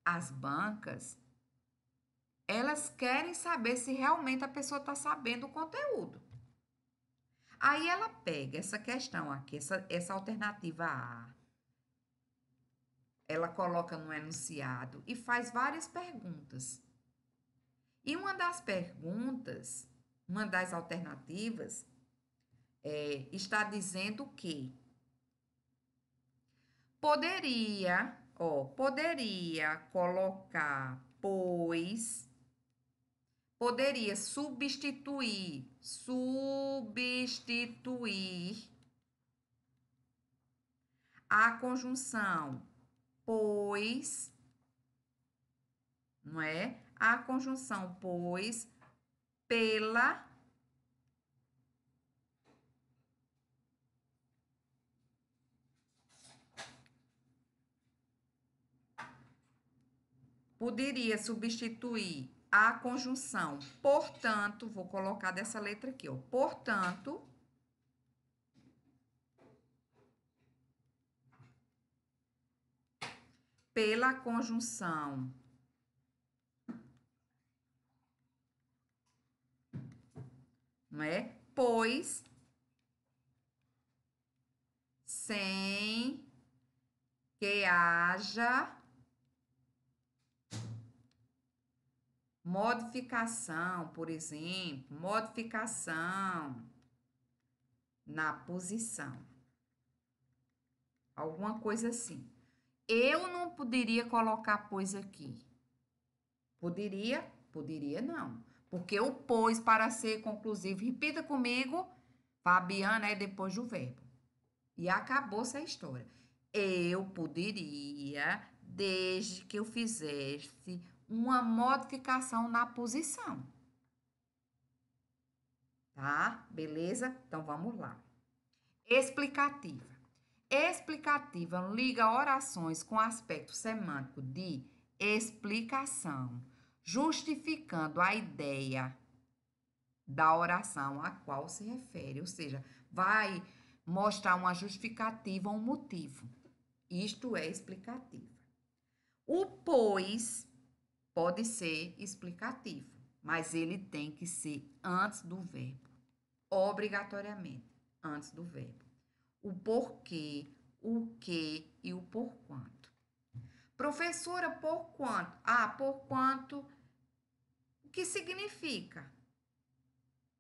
as bancas, elas querem saber se realmente a pessoa está sabendo o conteúdo. Aí ela pega essa questão aqui, essa alternativa A, ela coloca no enunciado e faz várias perguntas. E uma das perguntas, uma das alternativas, está dizendo que poderia colocar, pois, poderia substituir a conjunção pois, não é? A conjunção pois pela poderia substituir a conjunção portanto, vou colocar dessa letra aqui, ó. Portanto, pela conjunção não é? Pois sem que haja modificação, por exemplo, modificação na posição. Alguma coisa assim. Eu não poderia colocar pois aqui. Poderia? Poderia não. Porque o pois, para ser conclusivo, repita comigo, Fabiana é depois do verbo. E acabou-se a história. Eu poderia, desde que eu fizesse uma modificação na posição. Tá? Beleza? Então vamos lá. Explicativa. Explicativa liga orações com aspecto semântico de explicação, justificando a ideia da oração a qual se refere, ou seja, vai mostrar uma justificativa, um motivo. Isto é explicativa. O pois pode ser explicativo, mas ele tem que ser antes do verbo, obrigatoriamente, antes do verbo. O porquê, o que e o porquanto. Professora, por quanto? Ah, por quanto, o que significa?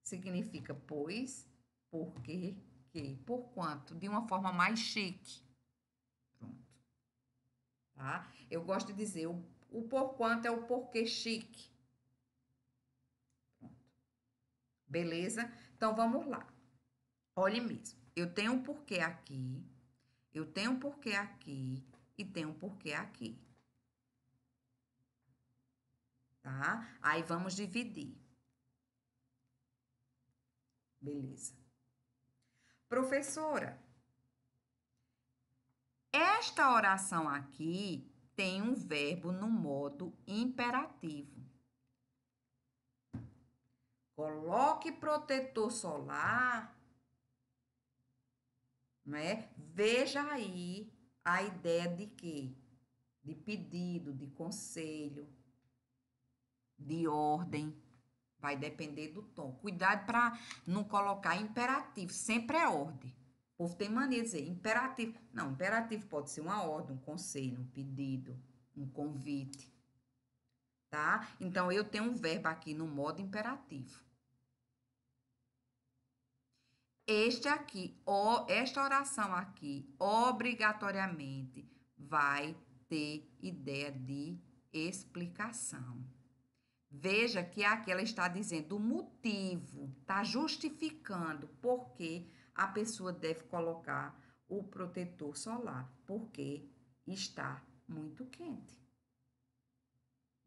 Significa pois, porque, que, por quanto, de uma forma mais chique. Pronto. Tá? Eu gosto de dizer, o porquanto é o porquê chique. Pronto. Beleza? Então, vamos lá. Olhe mesmo. Eu tenho um porquê aqui, eu tenho um porquê aqui e tenho um porquê aqui. Tá? Aí, vamos dividir. Beleza. Professora, esta oração aqui tem um verbo no modo imperativo. Coloque protetor solar, né? Veja aí a ideia de quê? De pedido, de conselho, de ordem. Vai depender do tom. Cuidado para não colocar imperativo. Sempre é ordem. O povo tem mania de dizer imperativo. Não, imperativo pode ser uma ordem, um conselho, um pedido, um convite. Tá? Então, eu tenho um verbo aqui no modo imperativo. Esta oração aqui, obrigatoriamente, vai ter ideia de explicação. Veja que aqui ela está dizendo o motivo, está justificando por que a pessoa deve colocar o protetor solar, porque está muito quente.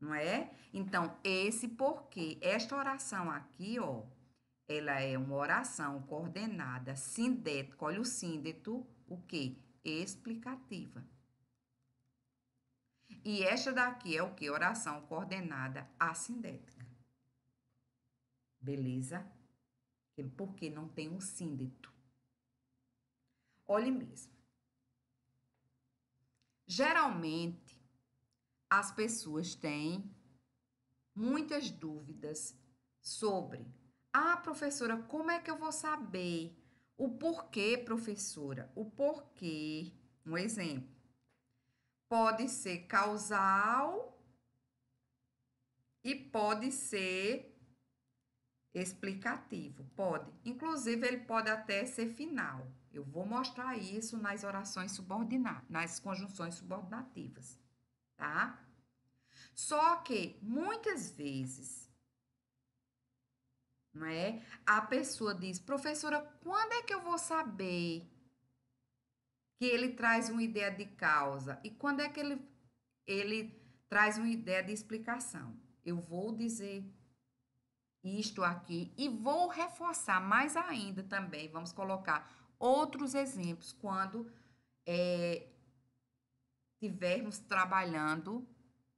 Não é? Então, esse porquê, esta oração aqui, ó, ela é uma oração coordenada, sindética, olha o síndeto, o quê? Explicativa. E esta daqui é o quê? Oração coordenada assindética. Beleza? Porque não tem um síndeto. Olhe mesmo. Geralmente, as pessoas têm muitas dúvidas sobre: ah, professora, como é que eu vou saber o porquê, professora? O porquê, um exemplo, pode ser causal e pode ser explicativo, pode. Inclusive, ele pode até ser final. Eu vou mostrar isso nas orações subordinadas, nas conjunções subordinativas, tá? Só que muitas vezes, não é? A pessoa diz: professora, quando é que eu vou saber que ele traz uma ideia de causa? E quando é que ele traz uma ideia de explicação? Eu vou dizer isto aqui e vou reforçar mais ainda também. Vamos colocar outros exemplos quando estivermos trabalhando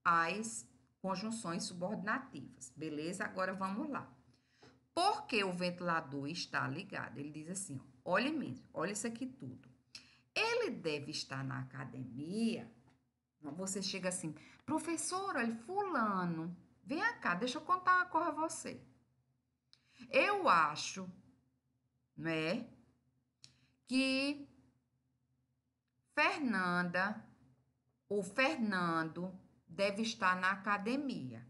as conjunções subordinativas, beleza? Agora vamos lá. Por que o ventilador está ligado? Ele diz assim, ó, olha mesmo, olha isso aqui tudo. Ele deve estar na academia. Você chega assim, professor, olha, fulano, vem cá, deixa eu contar uma coisa a você. Eu acho, né, que Fernanda ou Fernando deve estar na academia.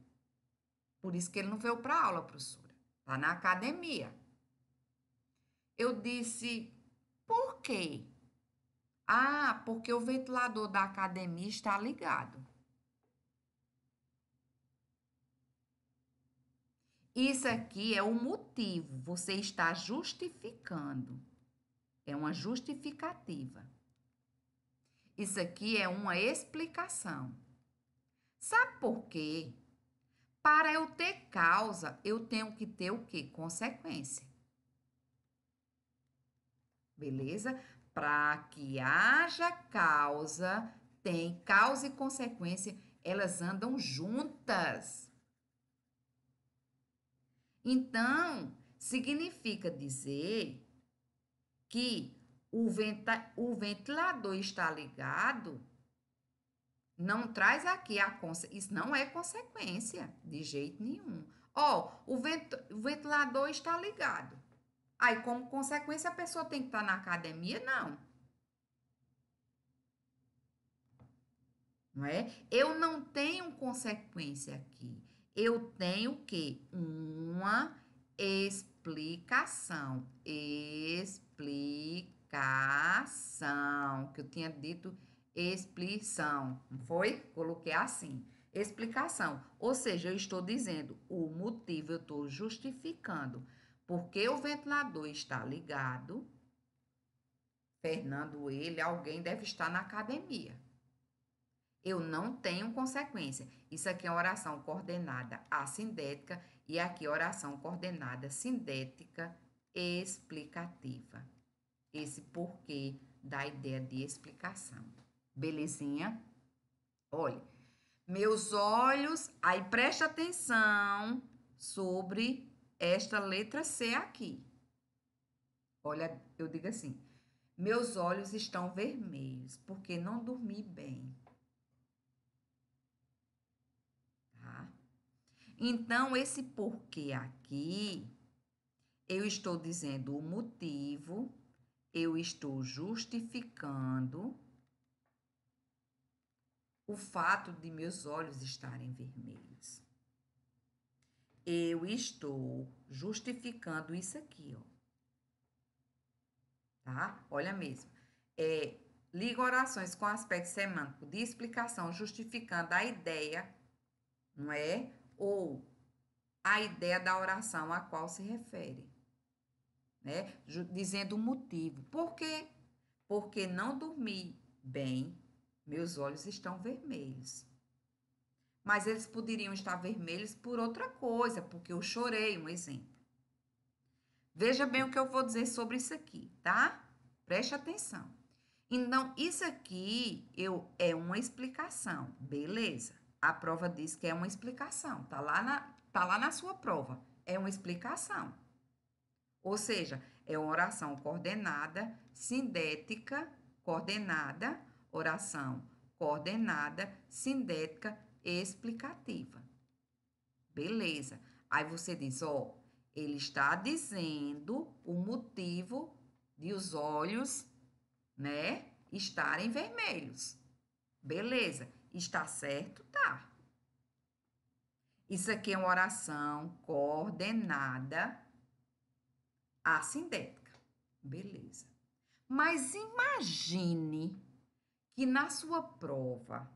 Por isso que ele não veio para aula, professora. Está na academia. Eu disse, por quê? Ah, porque o ventilador da academia está ligado. Isso aqui é o motivo. Você está justificando. É uma justificativa. Isso aqui é uma explicação. Sabe por quê? Para eu ter causa, eu tenho que ter o quê? Consequência. Beleza? Para que haja causa, tem causa e consequência, elas andam juntas. Então, significa dizer que o ventilador está ligado, não traz aqui a consequência. Isso não é consequência, de jeito nenhum. Ó, o ventilador está ligado. Aí, como consequência, a pessoa tem que estar na academia? Não. Não é? Eu não tenho consequência aqui. Eu tenho o quê? Uma explicação. Explicação. Que eu tinha dito explicação. Não foi? Coloquei assim. Explicação. Ou seja, eu estou dizendo o motivo, eu estou justificando. Porque o ventilador está ligado. Fernando, alguém deve estar na academia. Eu não tenho consequência. Isso aqui é uma oração coordenada assindética e aqui oração coordenada sindética explicativa. Esse porquê dá ideia de explicação. Belezinha? Olha, meus olhos, aí preste atenção sobre esta letra C aqui. Olha, eu digo assim, meus olhos estão vermelhos porque não dormi bem. Então, esse porquê aqui, eu estou dizendo o motivo, eu estou justificando o fato de meus olhos estarem vermelhos. Eu estou justificando isso aqui, ó. Tá? Olha mesmo. Liga orações com aspecto semântico de explicação, justificando a ideia, não é? Ou a ideia da oração a qual se refere, né? Dizendo o motivo. Por quê? Porque não dormi bem, meus olhos estão vermelhos. Mas eles poderiam estar vermelhos por outra coisa, porque eu chorei, um exemplo. Veja bem o que eu vou dizer sobre isso aqui, tá? Preste atenção. Então, isso aqui é uma explicação, beleza? A prova diz que é uma explicação, tá lá na sua prova. É uma explicação. Ou seja, é uma oração coordenada, sindética, coordenada, oração coordenada, sindética, explicativa. Beleza. Aí você diz, ó, ele está dizendo o motivo de os olhos, né, estarem vermelhos. Beleza. Está certo? Tá. Isso aqui é uma oração coordenada assindética. Beleza. Mas imagine que na sua prova,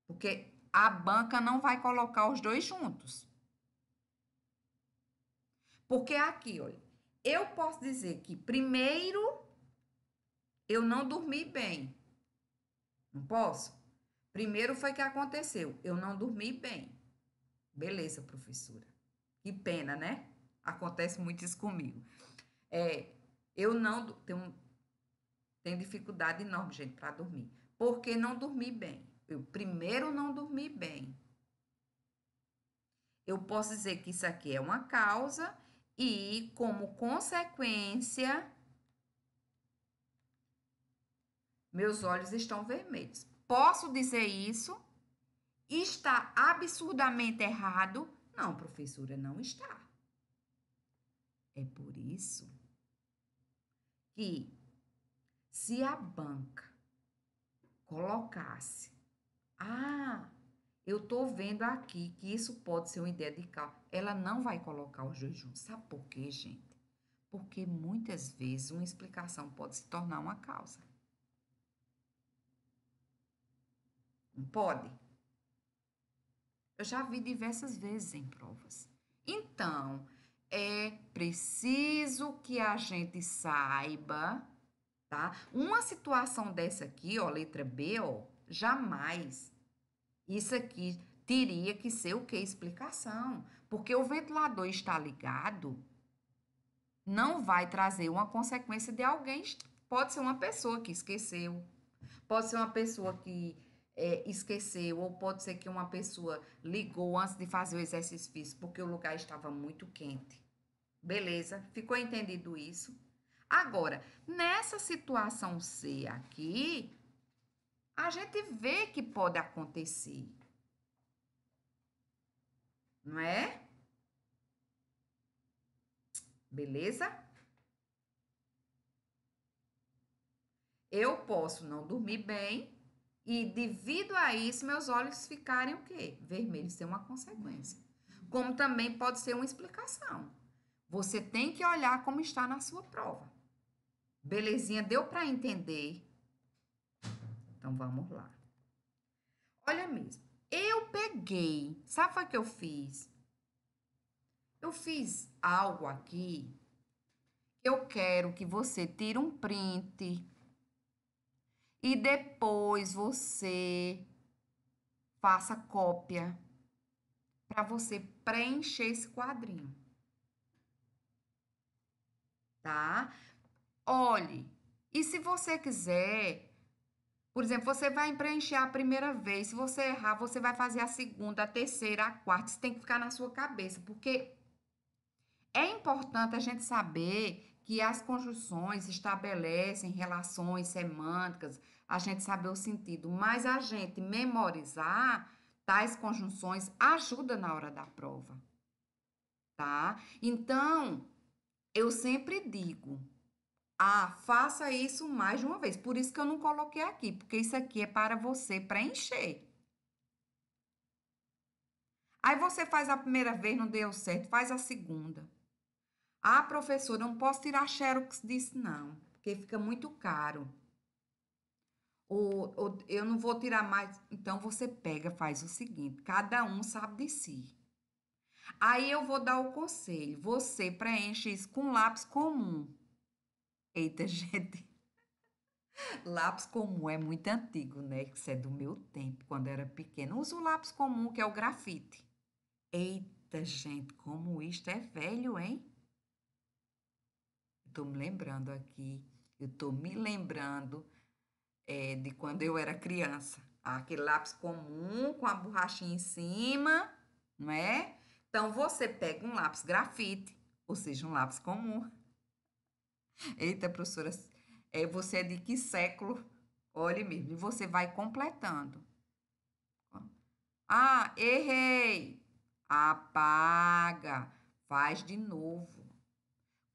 porque a banca não vai colocar os dois juntos. Porque aqui, olha, eu posso dizer que primeiro eu não dormi bem. Não posso? Primeiro foi que aconteceu, eu não dormi bem. Beleza, professora. Que pena, né? Acontece muito isso comigo. Eu não tenho dificuldade enorme, gente, para dormir. Porque não dormi bem. Eu primeiro não dormi bem. Eu posso dizer que isso aqui é uma causa e, como consequência, meus olhos estão vermelhos. Posso dizer isso? Está absurdamente errado? Não, professora, não está. É por isso que, se a banca colocasse, eu tô vendo aqui que isso pode ser uma ideia de cálculo, ela não vai colocar os dois juntos. Sabe por quê, gente? Porque muitas vezes uma explicação pode se tornar uma causa. Não pode? Eu já vi diversas vezes em provas. Então, é preciso que a gente saiba, tá? Uma situação dessa aqui, ó, letra B, ó, jamais. Isso aqui teria que ser o quê? Explicação. Porque o ventilador está ligado, não vai trazer uma consequência de alguém. Pode ser uma pessoa que esqueceu, pode ser uma pessoa que esqueceu, ou pode ser que uma pessoa ligou antes de fazer o exercício físico porque o lugar estava muito quente. Beleza? Ficou entendido isso? Agora, nessa situação C aqui, a gente vê que pode acontecer. Não é? Beleza? Eu posso não dormir bem e, devido a isso, meus olhos ficarem o quê? Vermelhos, tem uma consequência. Como também pode ser uma explicação. Você tem que olhar como está na sua prova. Belezinha, deu para entender? Então, vamos lá. Olha mesmo, eu peguei, sabe o que eu fiz? Eu fiz algo aqui que eu quero que você tire um print e depois você faça cópia para você preencher esse quadrinho, tá? Olhe, e se você quiser, por exemplo, você vai preencher a primeira vez, se você errar, você vai fazer a segunda, a terceira, a quarta, isso tem que ficar na sua cabeça, porque é importante a gente saber que as conjunções estabelecem relações semânticas, a gente saber o sentido, mas a gente memorizar tais conjunções ajudam na hora da prova, tá? Então, eu sempre digo, faça isso mais de uma vez. Por isso que eu não coloquei aqui, porque isso aqui é para você preencher. Aí você faz a primeira vez, não deu certo, faz a segunda. Professora, não posso tirar xerox disso, não, porque fica muito caro. Ou eu não vou tirar mais. Então você pega, faz o seguinte: cada um sabe de si. Aí eu vou dar o conselho: você preenche isso com lápis comum. Eita, gente, lápis comum é muito antigo, né? Isso é do meu tempo, quando eu era pequena. Usa o lápis comum, que é o grafite. Eita, gente, como isto é velho, hein? Estou me lembrando aqui, eu estou me lembrando de quando eu era criança. Aquele lápis comum com a borrachinha em cima, não é? Então, você pega um lápis grafite, ou seja, um lápis comum. Eita, professora, você é de que século? Olhe mesmo, e você vai completando. Errei. Apaga, faz de novo.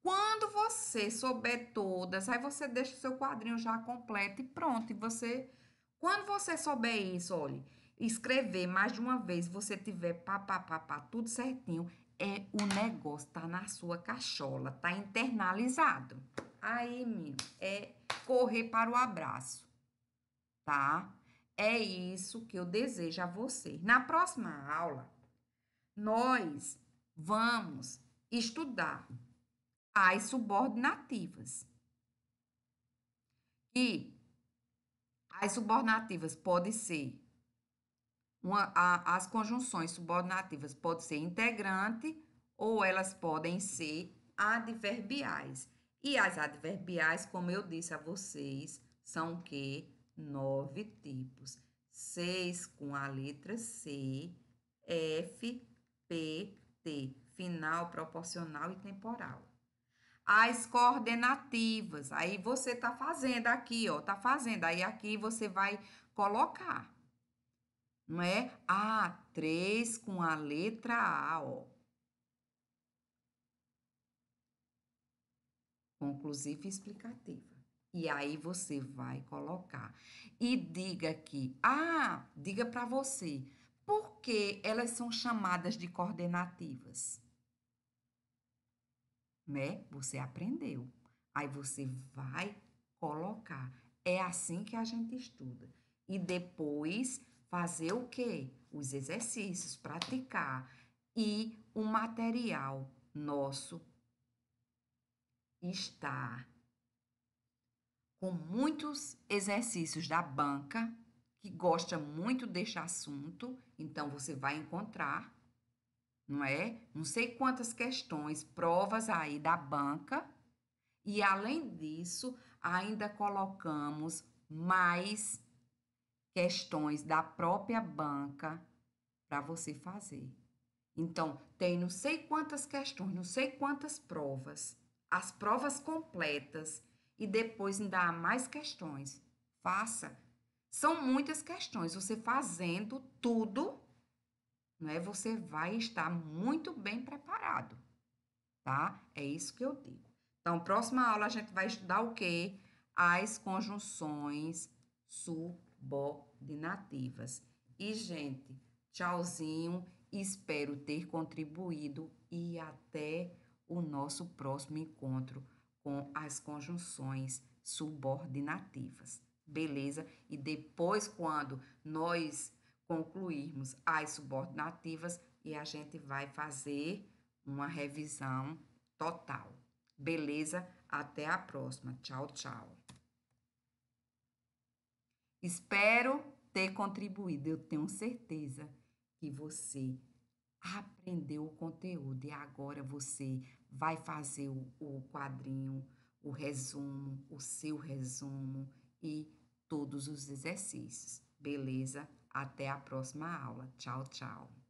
Quando você souber todas, aí você deixa o seu quadrinho já completo e pronto. Quando você souber isso, olhe, escrever mais de uma vez, você tiver tudo certinho, o negócio tá na sua cachola, tá internalizado. Aí, menino, é correr para o abraço, tá? É isso que eu desejo a você. Na próxima aula, nós vamos estudar as subordinativas. E as subordinativas podem ser as conjunções subordinativas podem ser integrante ou elas podem ser adverbiais. E as adverbiais, como eu disse a vocês, são o quê? 9 tipos. 6 com a letra C, F, P, T. Final, proporcional e temporal. As coordenativas, aí você tá fazendo aqui, ó, tá fazendo, aí aqui você vai colocar, não é? 3 com a letra A, ó. Conclusiva e explicativa. E aí você vai colocar. E diga aqui, diga para você, por que elas são chamadas de coordenativas? Né? Você aprendeu. Aí você vai colocar. É assim que a gente estuda. E depois fazer o quê? Os exercícios, praticar. E o material nosso está com muitos exercícios da banca, que gosta muito deste assunto, então você vai encontrar, não é? Não sei quantas questões, provas aí da banca. E além disso, ainda colocamos mais questões da própria banca para você fazer. Então, tem não sei quantas questões, não sei quantas provas, as provas completas e depois ainda há mais questões. Faça. São muitas questões. Você fazendo tudo, né, você vai estar muito bem preparado, tá? É isso que eu digo. Então, próxima aula a gente vai estudar o quê? As conjunções subordinativas. E, gente, tchauzinho. Espero ter contribuído e até o nosso próximo encontro com as conjunções subordinativas. Beleza? E depois, quando nós concluirmos as subordinativas, e a gente vai fazer uma revisão total. Beleza? Até a próxima. Tchau, tchau. Espero ter contribuído. Eu tenho certeza que você aprendeu o conteúdo e agora você vai fazer o quadrinho, o resumo, o seu resumo e todos os exercícios. Beleza? Até a próxima aula. Tchau, tchau.